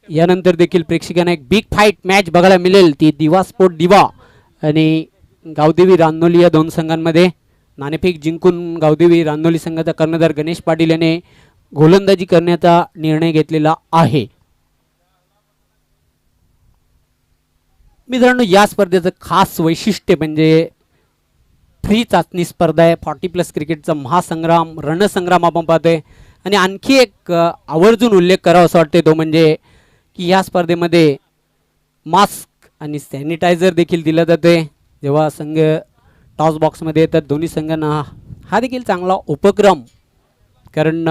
यानंतर देखील प्रेक्षकांना एक बिग फाईट मॅच बघायला मिळेल. ती दिवा स्पोर्ट दिवा आणि गावदेवी रानोली या दोन संघांमध्ये. नाणेफेक जिंकून गावदेवी रानोली संघाचा कर्णधार गणेश पाटील याने गोलंदाजी करण्याचा निर्णय घेतलेला आहे. मित्रांनो, या स्पर्धेचं खास वैशिष्ट्य म्हणजे फ्री चाचणी स्पर्धा आहे. 40+ क्रिकेटचा महासंग्राम, रणसंग्राम आपण पाहतोय. आणि आणखी एक आवर्जून उल्लेख करावा असं वाटते, तो म्हणजे की या स्पर्धेमध्ये मास्क आणि सॅनिटायझर देखील दिलं जाते जेव्हा संघ टॉस बॉक्समध्ये येतात. दोन्ही संघांना हा देखील चांगला उपक्रम, कारण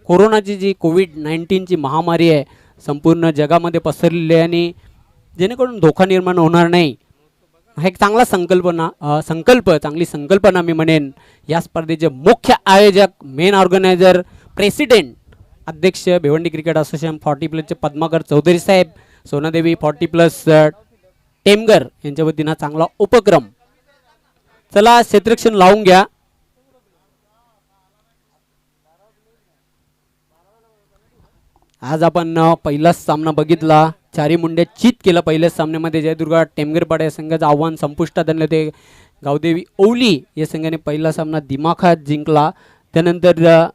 कोरोनाची जी कोविड-19ची महामारी आहे संपूर्ण जगामध्ये पसरलेली आहे आणि जेणेकरून धोका निर्माण होणार नाही, हा एक चांगला चांगली संकल्पना मी म्हणेन. या स्पर्धेचे मुख्य आयोजक, मेन ऑर्गनायझर, प्रेसिडेंट, अध्यक्ष भिवंडी क्रिकेट असोसिएशन 40+ पद्माकर चौधरी साहेब, सोनादेवी 40+ टेमगर यांच्या वतीनं चांगला उपक्रम. चला, क्षेत्ररक्षण लावून घ्या. आज आपण पहिलाच सामना बघितला. चारी मुंड्या चित केलं पहिल्याच सामन्यामध्ये. जयदुर्गा टेमगरपाडा या संघाचं आव्हान संपुष्टात आणलं. ते गावदेवी ओवली या संघाने पहिला सामना दिमाखात जिंकला. त्यानंतर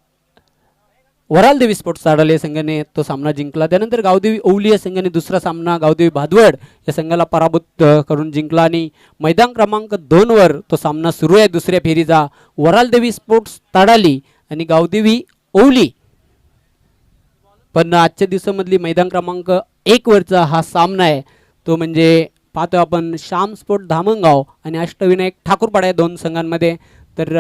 वराल देवी स्पोर्ट्स ताडाल या संघाने तो सामना जिंकला. त्यानंतर गावदेवी ओवली या संघाने दुसरा सामना गावदेवी भादवड या संघाला पराभूत करून जिंकला आणि मैदान क्रमांक 2 वर तो सामना सुरू आहे दुसऱ्या फेरीचा. वराल देवी स्पोर्ट्स ताडाली आणि गावदेवी ओवली. पण आजच्या दिवसामधली मैदान क्रमांक 1 वरचा हा सामना आहे तो म्हणजे पाहतो आपण श्याम स्पोर्ट धामणगाव आणि अष्टविनायक ठाकूरपाडा या दोन संघांमध्ये. तर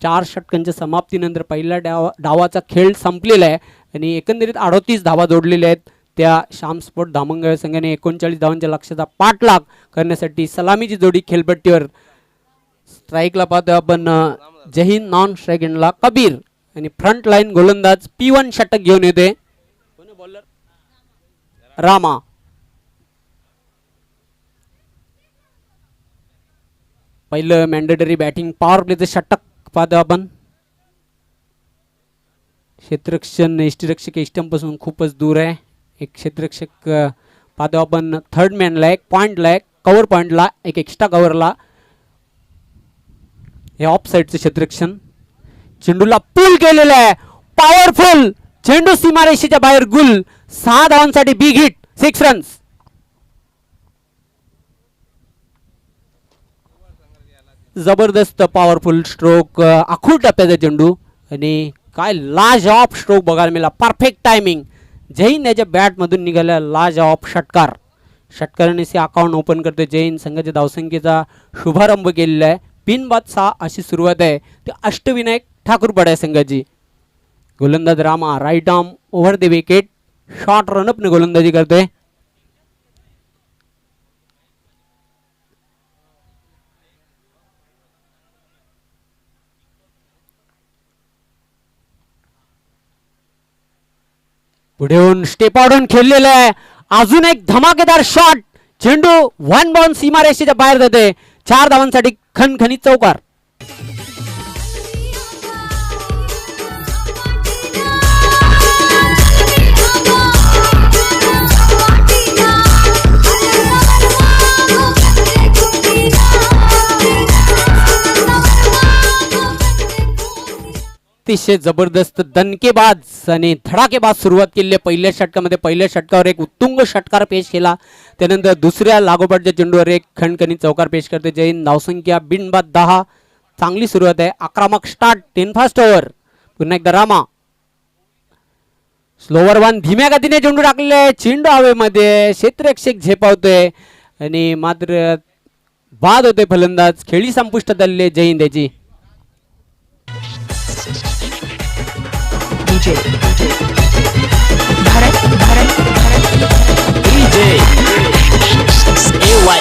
4 षटकांच्या समाप्तीनंतर पहिल्या डावाचा खेळ संपलेला आहे आणि एकंदरीत 38 धावा जोडलेल्या आहेत. त्या श्याम स्पोर्ट धामणगाव संघाने 39 धावांच्या लक्ष्याचा पाठलाग करण्यासाठी सलामीची जोडी खेळपट्टीवर. स्ट्राईकला पाहतो आपण जहीन, नॉन स्ट्राईक एंडला कबीर आणि फ्रंट लाईन गोलंदाज P1 षटक घेऊन येते रामा. पहिलं मॅन्डेटरी बॅटिंग पॉवर प्लेचं षटक पाहतो आपण. क्षेत्ररक्षण यष्टीरक्षक पासून खूपच दूर आहे. एक क्षेत्ररक्षक पाहतो आपण थर्ड मॅनला, एक पॉईंटला, एक कव्हर पॉईंटला, एक एक्स्ट्रा कव्हरला. हे ऑफ साईडचं क्षेत्ररक्षण. चेंडूला पुल केलेलं आहे, पॉवरफुल चेंडू सीमारेषेच्या बाहेर गुल. 6 धावांसाठी बिग हिट, 6 रन्स. जबरदस्त पॉवरफुल स्ट्रोक, आखूड टप्प्याचा चेंडू आणि काय लाज ऑफ स्ट्रोक बघायला मिळाला. Perfect timing. जैन याच्या बॅटमधून निघाला लाज ऑफ षटकार. षटकाराने अकाउंट ओपन करते. जैन संघाच्या धावसंख्येचा शुभारंभ केलेला आहे. पिन बाद 6 अशी सुरुवात आहे ते अष्टविनायक ठाकूरपाडा संघाची. गोलंदाज Rama right arm over the wicket, short रनअपने गोलंदाजी करतोय. पुढे येऊन स्टेप आउट खेळलेला आहे. अजून एक धमाकेदार शॉट. चेंडू 1 बाउंड सीमारेषेच्या बाहेर जाते. 4 धावांसाठी खणखणीत चौकार. अतिशय जबरदस्त दणकेबाज आणि धडाकेबाज सुरुवात केली आहे पहिल्या षटकामध्ये. पहिल्या षटकावर एक उत्तुंग षटकार पेश केला. त्यानंतर दुसऱ्या लागोपाठच्या चेंडूवर एक खणखणीत चौकार पेश करते. जैन धावसंख्या बिनबाद 10. चांगली सुरुवात आहे. आक्रमक स्टार्ट. 10 fast over. पुन्हा एकदा रामा स्लोवर 1 धीम्या गतीने चेंडू टाकले. चेंडू हवेमध्ये, क्षेत्ररक्षक झेपावतोय आणि मात्र बाद होते फलंदाज. खेळी संपुष्टात आलेली जैन त्याची. DJ Bharat DJ AY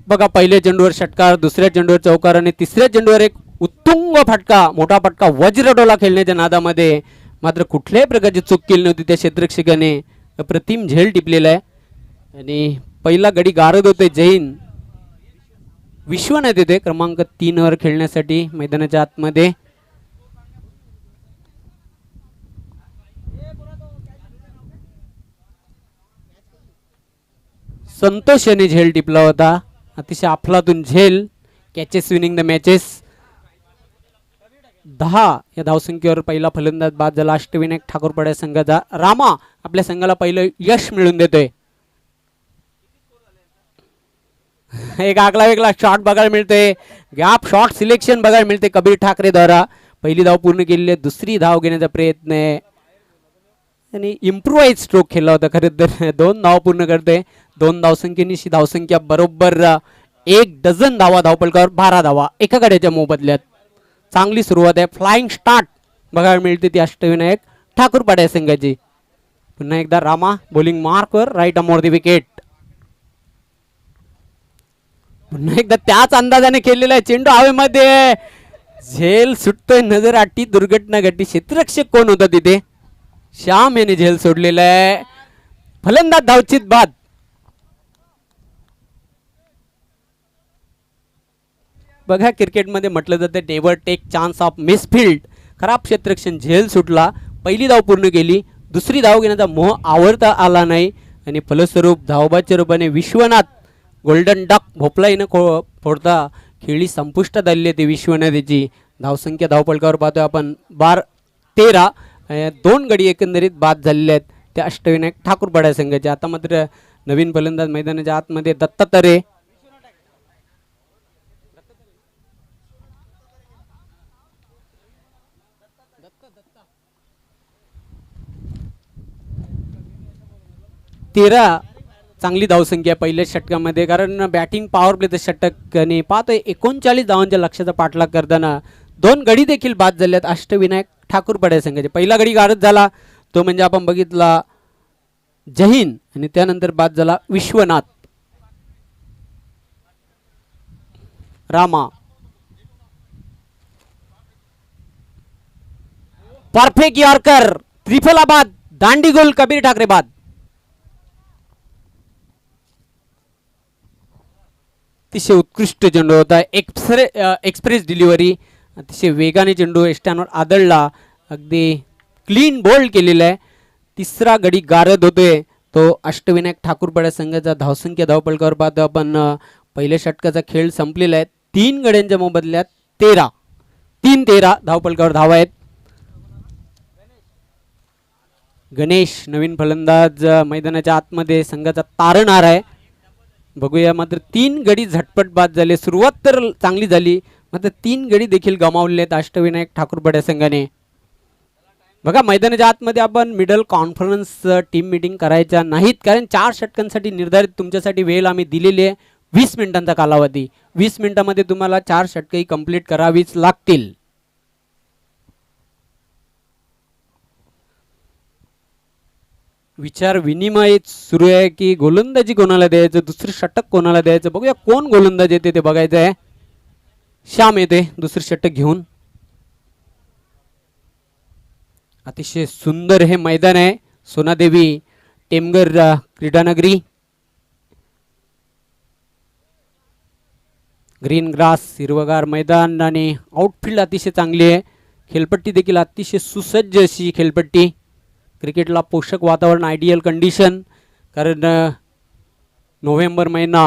बघा पहिल्या चेंडूवर षटकार, दुसऱ्या चेंडूवर चौकार आणि तिसऱ्या चेंडूवर एक उत्तुंग फटका, मोठा फटका वज्रडोला खेळण्याच्या नादामध्ये मात्र कुठल्याही प्रकारची चूक केली नव्हती त्या क्षेत्ररक्षकाने. अप्रतिम झेल टिपलेला आहे आणि पहिला गडी गारद होते जैन. विश्वनाथ येते क्रमांक 3 वर खेळण्यासाठी मैदानाच्या आतमध्ये. संतोष याने झेल टिपला होता. अतिशय अफलातून झेल. Catches winning the matches. 10 या धावसंख्येवर पहिला फलंदाज बाद झाला अष्टविनायक ठाकूरपाडा संघाचा. रामा आपल्या संघाला पहिलं यश मिळवून देतोय. एक आगला वेगळा शॉट बघायला मिळते. गॅप शॉट सिलेक्शन बघायला मिळते कबीर ठाकरे द्वारा. पहिली धाव पूर्ण केलेली आहे. दुसरी धाव घेण्याचा प्रयत्न आहे आणि इम्प्रुवाइज स्ट्रोक खेळला होता खरं तर. 2 धाव पूर्ण करते. 2 धावसंख्येनिशी धावसंख्या बरोबर 1 डझन धावा धावपलकावर 12 धावा एका गड्याच्या मोबदल्यात. चांगली सुरुवात आहे. फ्लाइंग स्टार्ट बघायला मिळते ती अष्टविनायक ठाकूरपाडा संघाची. पुन्हा एकदा रामा बॉलिंग मार्कवर right arm over the wicket. पुन्हा एकदा त्याच अंदाजाने खेळलेला आहे. चेंडू हवेमध्ये, झेल सुटतोय. नजर आटी, दुर्घटना घडली. क्षेत्ररक्षक कोण होता तिथे? श्याम याने झेल सोडलेला आहे. फलंदाज धावचित बाद. बघा क्रिकेटमध्ये म्हटलं जातं never take chance of misfield. खराब क्षेत्ररक्षण, झेल सुटला. पहिली धाव पूर्ण केली. दुसरी धाव घेण्याचा मोह आवरता आला नाही आणि फलस्वरूप धावबाच्या रूपाने विश्वनाथ गोल्डन डक भोपळा येणं फोडता खेळी संपुष्टात आलेली आहे ती विश्वनाथची. धावसंख्या धावपलकावर पाहतोय आपण 13. 2 गडी एकंदरीत बाद झालेले आहेत त्या अष्टविनायक ठाकूरपाडा संघाचे. आता मात्र नवीन फलंदाज मैदानाच्या आतमध्ये दत्तात्रय. तेरा चांगली धावसंख्या आहे पहिल्याच षटकामध्ये, कारण बॅटिंग पॉवर प्लेचं षटक आणि पाहतोय 39 धावांच्या लक्ष्याचा पाठलाग करताना 2 गडी देखील बाद झाले आहेत अष्टविनायक ठाकूरपाडा संघाचे. पहिला गडी गारद झाला तो म्हणजे आपण बघितला जहीन आणि त्यानंतर बाद झाला विश्वनाथ. रामा परफेक्ट यॉर्कर, त्रिफला बाद, दांडी गोल, कबीर ठाकरे बाद. अतिशय उत्कृष्ट चेंडू होता. एक्सप्रेस डिलिव्हरी, अतिशय वेगाने चेंडू एस्टॅनवर आदळला, अगदी क्लीन बोल्ड केलेला आहे. तिसरा गडी गारद होतोय तो अष्टविनायक ठाकूरपाडा संघाचा. धावसंख्या धावपलकावर पाहतो आपण पहिल्या षटकाचा खेळ संपलेला आहे. 3 गड्यांच्या मोबदल्यात 13 धावपलकावर धावा आहेत. गणेश नवीन फलंदाज मैदानाच्या आतमध्ये संघाचा तारणहार आहे. बघूया मात्र 3 गडी झटपट बाद झाले. सुरुवात तर चांगली झाली मात्र 3 गडी देखील गमावले आहेत अष्टविनायक ठाकूरपाडा संघाने. बघा मैदानाच्या आतमध्ये आपण मिडल कॉन्फरन्स टीम मीटिंग करायच्या नाहीत, कारण 4 षटकांसाठी निर्धारित तुमच्यासाठी वेळ आम्ही दिलेली आहे 20 मिनिटांचा कालावधी. 20 मिनिटांमध्ये तुम्हाला 4 षटकही कंप्लीट करावीच लागतील. विचार विनिमय सुरू आहे की गोलंदाजी कोणाला द्यायचं, दुसरं षटक कोणाला द्यायचं. बघूया कोण गोलंदाज येते ते बघायचं आहे. श्याम येते दुसरं षटक घेऊन. अतिशय सुंदर हे मैदान आहे. सोनादेवी टेमगर क्रीडानगरी. ग्रीन ग्रास हिरवगार मैदान आणि आउटफील्ड अतिशय चांगली आहे. खेळपट्टी देखील अतिशय सुसज्ज अशी खेळपट्टी. क्रिकेटला पोषक वातावरण, आयडियल कंडिशन, कारण नोव्हेंबर महिना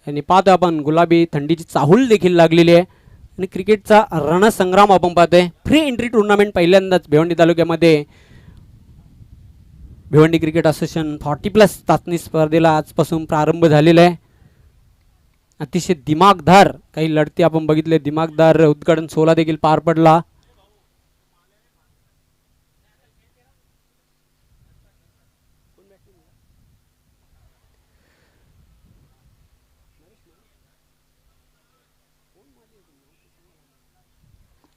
आणि पाहतो आपण गुलाबी थंडीची चाहूल देखील लागलेली आहे आणि क्रिकेटचा रणसंग्राम आपण पाहतोय. फ्री एंट्री टुर्नामेंट पहिल्यांदाच भिवंडी तालुक्यामध्ये भिवंडी क्रिकेट असोसिएशन 40+ चाचणी स्पर्धेला आजपासून प्रारंभ झालेला आहे. अतिशय दिमागदार काही लढती आपण बघितले. दिमागदार उद्घाटन सोहळा देखील पार पडला.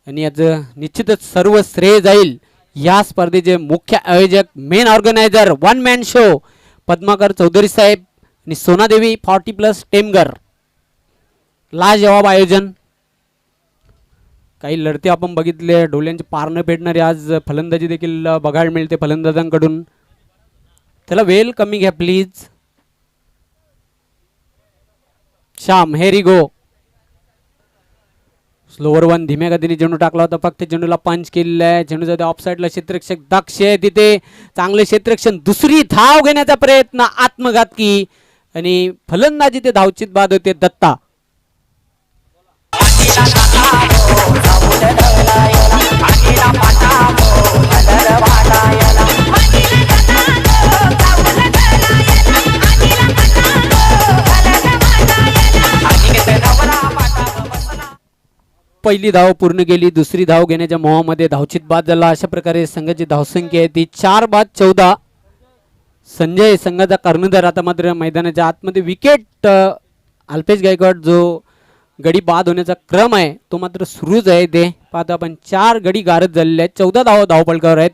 आणि याचं निश्चितच सर्व श्रेय जाईल या स्पर्धेचे मुख्य आयोजक, main organiser, one man show Padmakar Chaudhari साहेब आणि सोनादेवी 40+ टेमगर. लाजवाब आयोजन. काही लढती आपण बघितले, डोल्यांचे पारणं पेटणारे आज फलंदाजी देखील बघायला मिळते फलंदाजांकडून. त्याला वेळ कमी घ्या प्लीज. श्याम हेरी गो. स्लोवर वन धीम्या गतीने चेंडू टाकला होता, फक्त चेंडूला पंच केलेला आहे. चेंडूचा ऑफ साईडला क्षेत्ररक्षक दक्ष आहे तिथे. चांगले क्षेत्ररक्षण. दुसरी धाव घेण्याचा प्रयत्न आत्मघातकी आणि फलंदाजी ते धावचित बाद होते दत्ता. पहिली धाव पूर्ण केली, दुसरी धाव घेण्याच्या मोहामध्ये धावचित बाद झाला. अशा प्रकारे संघाची धावसंख्या आहे ती 4 बाद 14. संजय संघाचा कर्णधार. आता मात्र मैदानाच्या आतमध्ये विकेट अल्पेश गायकवाड जो गडी बाद होण्याचा क्रम आहे तो मात्र सुरूच आहे. ते पाहतो आपण 4 गडी गारद झालेले आहेत. 14 धाव धावपळकावर आहेत.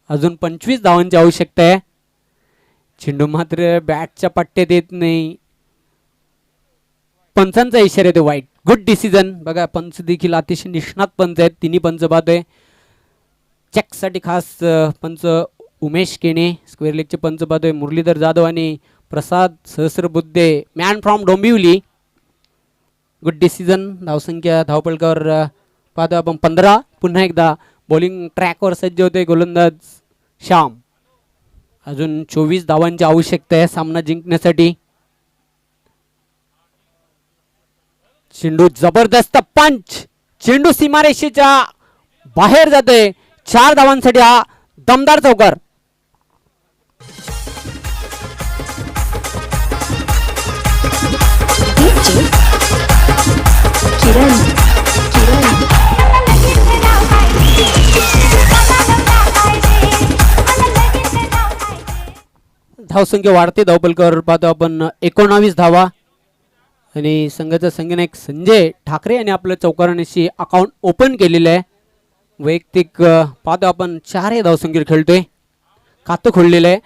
अजून 25 धावांची आवश्यकता आहे. चेंडू मात्र बॅटच्या पट्ट्यात येत नाही. पंचांचा इशारा येतो वाईट. Good decision. बघा पंच देखील अतिशय निष्णात पंच आहेत. तिन्ही पंच पाहतोय. चेकसाठी खास पंच उमेश केने. स्क्वेअर लेगचे पंच पाहतोय मुरलीधर जाधव आणि Prasad Sahasrabuddhe, man from Dombivli. Good decision. धावसंख्या धावपळकावर पाहतोय आपण 15. पुन्हा एकदा बॉलिंग ट्रॅकवर सज्ज होते गोलंदाज श्याम. अजून 24 धावांची आवश्यकता आहे सामना जिंकण्यासाठी. चेंडू जबरदस्त पंच, चेंडू सीमारेषेच्या बाहेर जाते. 4 धावांसाठी हा दमदार चौकार. DJ किरण धावसंख्या वाढते. धावपलकावर पाहतो आपण 19 धावा आणि संघाचा संगणक संजय ठाकरे यांनी आपलं चौकारांशी अकाउंट ओपन केलेलं आहे. वैयक्तिक पाहतो आपण 4 धावसंख्येवर खेळतोय, खातं खोललेलं आहे.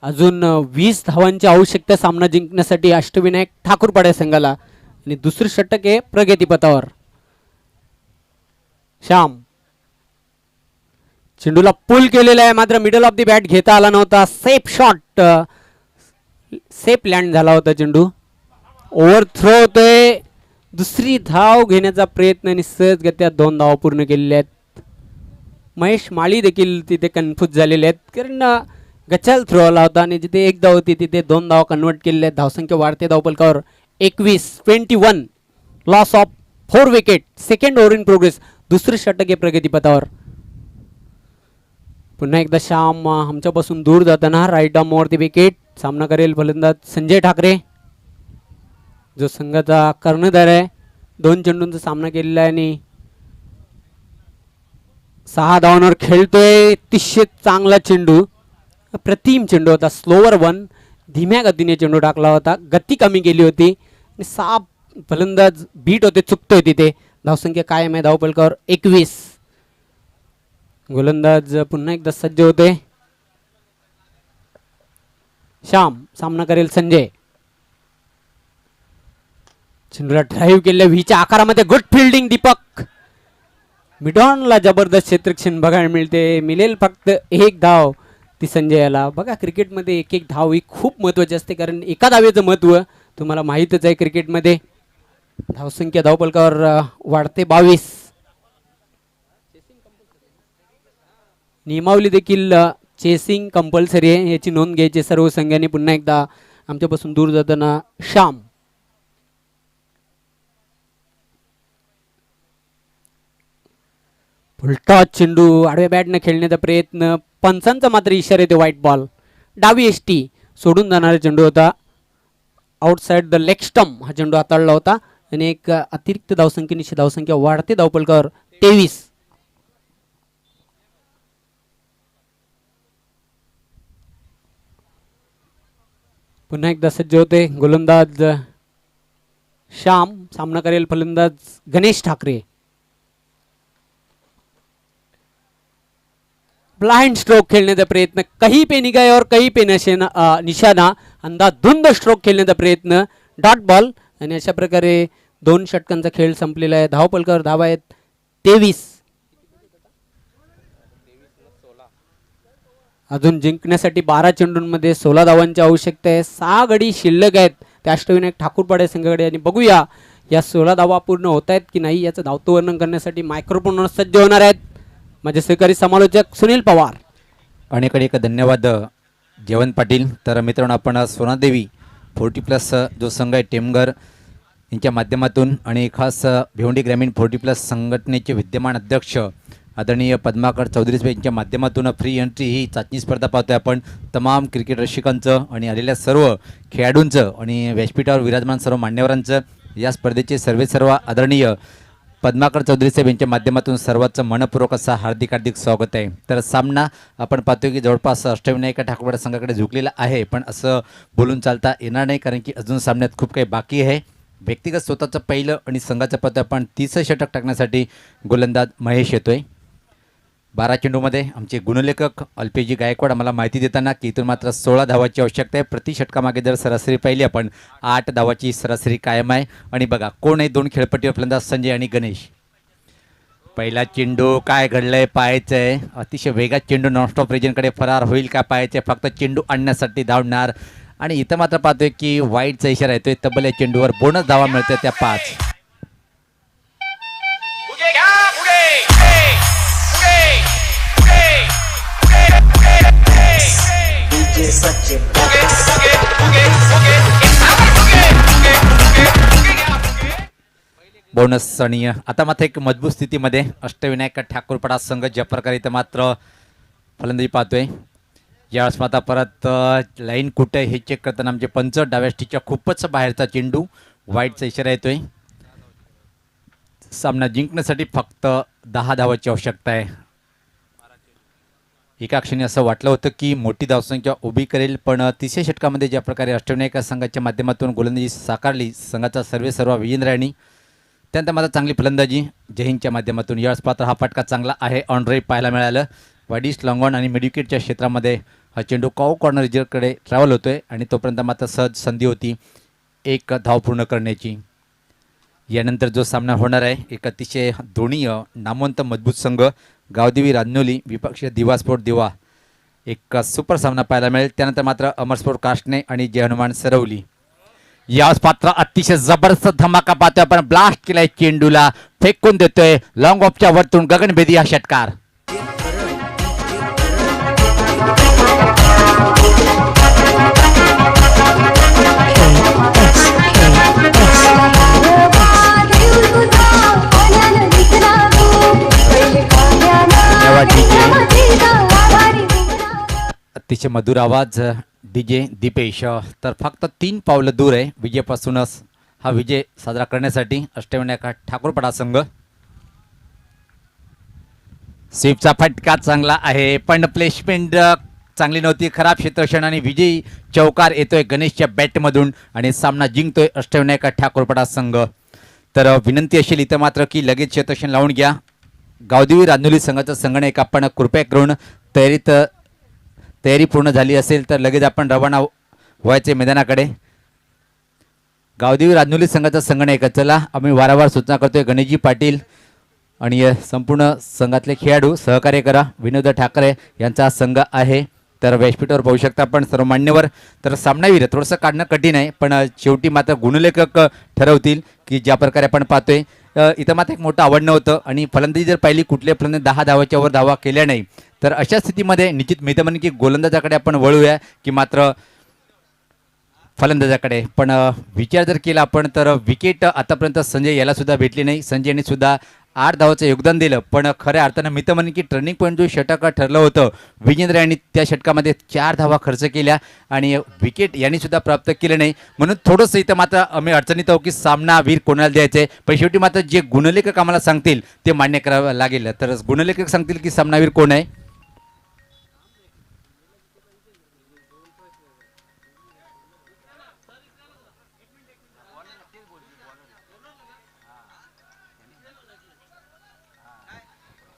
अजून 20 धावांची आवश्यकता सामना जिंकण्यासाठी अष्टविनायक ठाकूरपाड्या संघाला. आणि दुसरं षटक आहे प्रगतीपथावर. श्याम चेंडूला पुल केलेला आहे, मात्र मिडल ऑफ द बॅट घेता आला नव्हता. सेफ शॉट, सेफ लँड झाला होता चेंडू. ओव्हर थ्रो होतोय. दुसरी धाव घेण्याचा प्रयत्न आणि सहजगत्या 2 धावा पूर्ण केलेल्या आहेत. महेश माळी देखील तिथे कन्फ्यूज झालेले आहेत, कारण गचाल थ्रो आला होता आणि जिथे 1 धाव होती तिथे 2 धावा कन्वर्ट केलेल्या आहेत. धावसंख्या वाढते धावपलकावर 21 loss of 4 wicket. Second over in progress. दुसरं षटक आहे प्रगतीपथावर. पुन्हा एकदा श्याम आमच्यापासून दूर जाताना राईट आर्मवरती विकेट. सामना करेल फलंदाज संजय ठाकरे, जो संघाचा कर्णधार आहे. 2 चेंडूंचा सामना केलेला आहे आणि 6 धावांवर खेळतोय. अतिशय चांगला चेंडू, प्रतिम चेंडू होता. स्लोवर 1, धीम्या गतीने चेंडू टाकला होता, गती कमी केली होती आणि 6 फलंदाज बीट होते, चुकतोय तिथे. धावसंख्या कायम आहे धावपलकावर 21. गोलंदाज पुन्हा एकदा सज्ज होते. श्याम सामना करेल संजय. चेंडूला ड्राईव्ह केलेल्या व्हीच्या आकारामध्ये गुड फिल्डिंग दीपक. मिडॉनला जबरदस्त क्षेत्रक्षण बघायला मिळते. मिळेल फक्त 1 धाव ती संजयाला. बघा क्रिकेटमध्ये 1 धाव ही खूप महत्त्वाची असते, कारण एका धावेचं महत्त्व तुम्हाला माहीतच आहे क्रिकेटमध्ये. धावसंख्या धावपलकावर वाढते 22. नियमावली देखील चेसिंग कंपल्सरी आहे, याची नोंद घ्यायची सर्व संघांनी. पुन्हा एकदा आमच्यापासून दूर जाताना श्याम. फुलटॉस चेंडू आडव्या बॅटनं खेळण्याचा प्रयत्न. पंचांचा मात्र इशारा येते व्हाईट बॉल. डावी एसटी सोडून जाणारा चेंडू होता. आउटसाइड द लेग स्टंप हा चेंडू हाताळला होता आणि एक अतिरिक्त धावसंख्येनिशी धावसंख्या वाढते धावपलकावर 23. पुन्हा एकदा सज्ज होते गोलंदाज श्याम. सामना करेल फलंदाज गणेश ठाकरे. ब्लाइंड स्ट्रोक खेळण्याचा प्रयत्न. कहीं पे निगाह और कहीं पे निशाणा. अंधाधुंद स्ट्रोक खेळण्याचा प्रयत्न. Dot ball. आणि अशा प्रकारे 2 षटकांचा खेळ संपलेला आहे. धावपलकावर धावा आहेत 23. अजून जिंकण्यासाठी 12 चेंडूंमध्ये 16 धावांची आवश्यकता आहे. 6 गडी शिल्लक आहेत त्या अष्टविनायक ठाकूरपाडे संघाकडे. आणि बघूया या 16 धावा पूर्ण होत आहेत की नाही याचं धावतो वर्णन करण्यासाठी मायक्रोफोनवर सज्ज होणार आहेत माझे सहकारी समालोचक सुनील पवार. अनेक धन्यवाद जयवंत पाटील. तर मित्रांनो, आपण सोनादेवी 40+ जो संघ आहे टेमघर यांच्या माध्यमातून आणि खास भिवंडी ग्रामीण 40+ संघटनेचे विद्यमान अध्यक्ष आदरणीय पद्माकर चौधरी साहेब यांच्या माध्यमातून फ्री एंट्री ही चाचणी स्पर्धा पाहतोय आपण. तमाम क्रिकेट रसिकांचं आणि आलेल्या सर्व खेळाडूंचं आणि व्यासपीठावर विराजमान सर्व मान्यवरांचं या स्पर्धेचे सर्व आदरणीय पद्माकर चौधरी साहेब यांच्या माध्यमातून सर्वांचं मनपूर्वक असा हार्दिक स्वागत आहे. तर सामना आपण पाहतोय की जवळपास अष्टविनायक ठाकूरपाडा संघाकडे झुकलेला आहे, पण असं बोलून चालता येणार नाही, कारण की अजून सामन्यात खूप काही बाकी आहे. व्यक्तिगत स्वतःचं पहिलं आणि संघाचं पाहतोय आपण 30 षटक टाकण्यासाठी गोलंदाज महेश येतोय. 12 चेंडूमध्ये आमचे गुणलेखक अल्पेजी गायकवाड आम्हाला माहिती देताना की इथून मात्र 16 धावाची आवश्यकता आहे. प्रति षटकामागे जर सरासरी पाहिली आपण 8 धावाची सरासरी कायम आहे. आणि बघा कोण आहे 2 खेळपट्टीवर फलंदाज संजय आणि गणेश. पहिला चेंडू काय घडलंय पाहायचं आहे. अतिशय वेगात चेंडू नॉनस्टॉप रिजनकडे फरार होईल का पाहायचं, फक्त चेंडू आणण्यासाठी धावणार. आणि इथं मात्र पाहतोय की वाईटचा इशारा येतोय. तब्बल या चेंडूवर बोनस धावा मिळतोय त्या 5. बोनस आणि आता मात्र एक मजबूत स्थितीमध्ये अष्टविनायक ठाकूरपडा संघ ज्या प्रकारे इथं मात्र फलंदाजी पाहतोय. यावेळेस मात्र परत लाईन कुठे आहे हे चेक करताना आमचे पंच डाव्या स्टिकच्या खूपच बाहेरचा चेंडू वाईटचा इशारा येतोय. सामना जिंकण्यासाठी फक्त 10 धावाची आवश्यकता आहे. एका क्षणी असं वाटलं होतं की मोठी धावसंख्या उभी करेल, पण तिसऱ्या षटकामध्ये ज्या प्रकारे अष्टविनायक संघाच्या माध्यमातून गोलंदाजी साकारली संघाचा सर्वेसर्वा विजेंद्र यांनी, त्यानंतर मात्र चांगली फलंदाजी जहींच्या माध्यमातून. यावेळेस पात्र हा फटका चांगला आहे, ऑन ड्राईव्ह पाहायला मिळालं. वाडीस लॉंगॉन आणि मिडविकेटच्या क्षेत्रामध्ये हा चेंडू काऊ कॉर्नर रिजर्वकडे ट्रॅव्हल होतोय आणि तोपर्यंत मात्र सहज संधी होती एक धाव पूर्ण करण्याची. यानंतर जो सामना होणार आहे एक अतिशय दोन्ही नामवंत मजबूत संघ गावदेवी रांजनोली विपक्ष दिवा स्पोर्ट दिवा, एक सुपर सामना पाहायला मिळेल. त्यानंतर मात्र अमर स्पोर्ट काष्टणे आणि जय हनुमान सरवली. यावेळेस पात्र अतिशय जबरदस्त धमाका पाहतोय आपण. ब्लास्ट केलाय चेंडूला, फेकून देतोय लॉंग ऑफच्या वरतून गगनभेदी हा षटकार. अतिशय मधुर आवाज डीजे दीपेश. तर फक्त 3 पावलं दूर आहे विजयापासूनच हा विजय साजरा करण्यासाठी अष्टविनायक ठाकूरपडा संघ. स्वीपचा फटका चांगला आहे, पण प्लेसमेंट चांगली नव्हती. खराब क्षेत्ररक्षण आणि विजयी चौकार येतोय गणेशच्या बॅटमधून आणि सामना जिंकतोय अष्टविनायक ठाकूरपडा संघ. तर विनंती असेल इथं मात्र की लगेच क्षेत्ररक्षण लावून घ्या. गावदेवी रांजोली संघाचा संगणक आपण कृपया करून तयारी पूर्ण झाली असेल तर लगेच आपण रवाना व्हायचे मैदानाकडे. गावदेवी रांजोली संघाचा संगणक चला, आम्ही वारंवार सूचना करतोय गणेशजी पाटील आणि संपूर्ण संघातले खेळाडू सहकार्य करा. विनोद ठाकरे यांचा संघ आहे. तर व्यासपीठावर पाहू शकता आपण सर्व मान्यवर. तर सामनावीर थोडंसं काढणं कठीण आहे, पण शेवटी मात्र गुणलेखक ठरवतील की ज्या प्रकारे आपण पाहतोय. इथं मात्र एक मोठं आवडणं होतं आणि फलंदाजी जर पाहिली कुठल्या फलंदाजी 10 धावाच्या वर धावा केल्या नाही तर अशा स्थितीमध्ये निश्चित मी तर म्हणेन की गोलंदाजाकडे आपण वळूया की मात्र फलंदाजाकडे. पण विचार जर केला आपण तर विकेट आतापर्यंत संजय याला सुद्धा भेटली नाही. संजयने सुद्धा 8 धावाचं योगदान दिलं, पण खऱ्या अर्थानं मी तर म्हणेन की टर्निंग पॉईंट जो षटक ठरलं होतं विजेंद्र यांनी त्या षटकामध्ये 4 धावा खर्च केल्या आणि विकेट यांनी सुद्धा प्राप्त केलं नाही. म्हणून थोडंसं इथं मात्र आम्ही अडचणीत आहोत की सामनावीर कोणाला द्यायचं आहे. पण शेवटी मात्र जे गुणलेखक आम्हाला सांगतील ते मान्य करावं लागेल. तर गुणलेखक सांगतील की सामनावीर कोण आहे.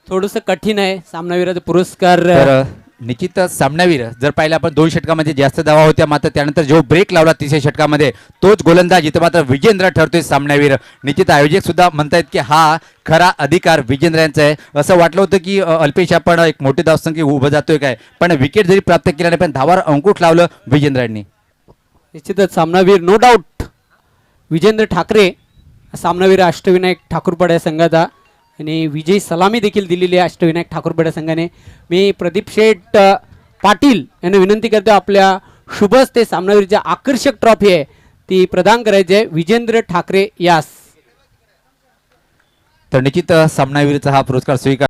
थोडंसं कठीण आहे सामनावीराचा पुरस्कार. तर निश्चितच सामनावीर जर पाहिलं आपण 2 षटकामध्ये जास्त धावा होत्या, मात्र त्यानंतर जो ब्रेक लावला तिसऱ्या षटकामध्ये तोच गोलंदाज इथं मात्र विजेंद्र ठरतोय सामनावीर. निश्चित आयोजक सुद्धा म्हणतायत की हा खरा अधिकार विजेंद्र यांचा आहे. असं वाटलं होतं की अल्पेश आपण एक मोठी धावसंख्या उभं जातोय काय, पण विकेट जरी प्राप्त केला नाही पण धावावर अंकुश लावलं विजेंद्रांनी. निश्चितच सामनावीर नो डाऊट विजेंद्र ठाकरे सामनावीर अष्टविनायक ठाकूरपडा संघाचा आणि विजय सलामी देखील दिलेली आहे अष्टविनायक ठाकूरपडा संघाने. मी प्रदीप शेठ पाटील यांना विनंती करतो आपल्या शुभस्ते सामनावीरची आकर्षक ट्रॉफी आहे ती प्रदान करायची आहे विजेंद्र ठाकरे यास. तर निश्चित सामनावीरचा हा पुरस्कार स्वीकार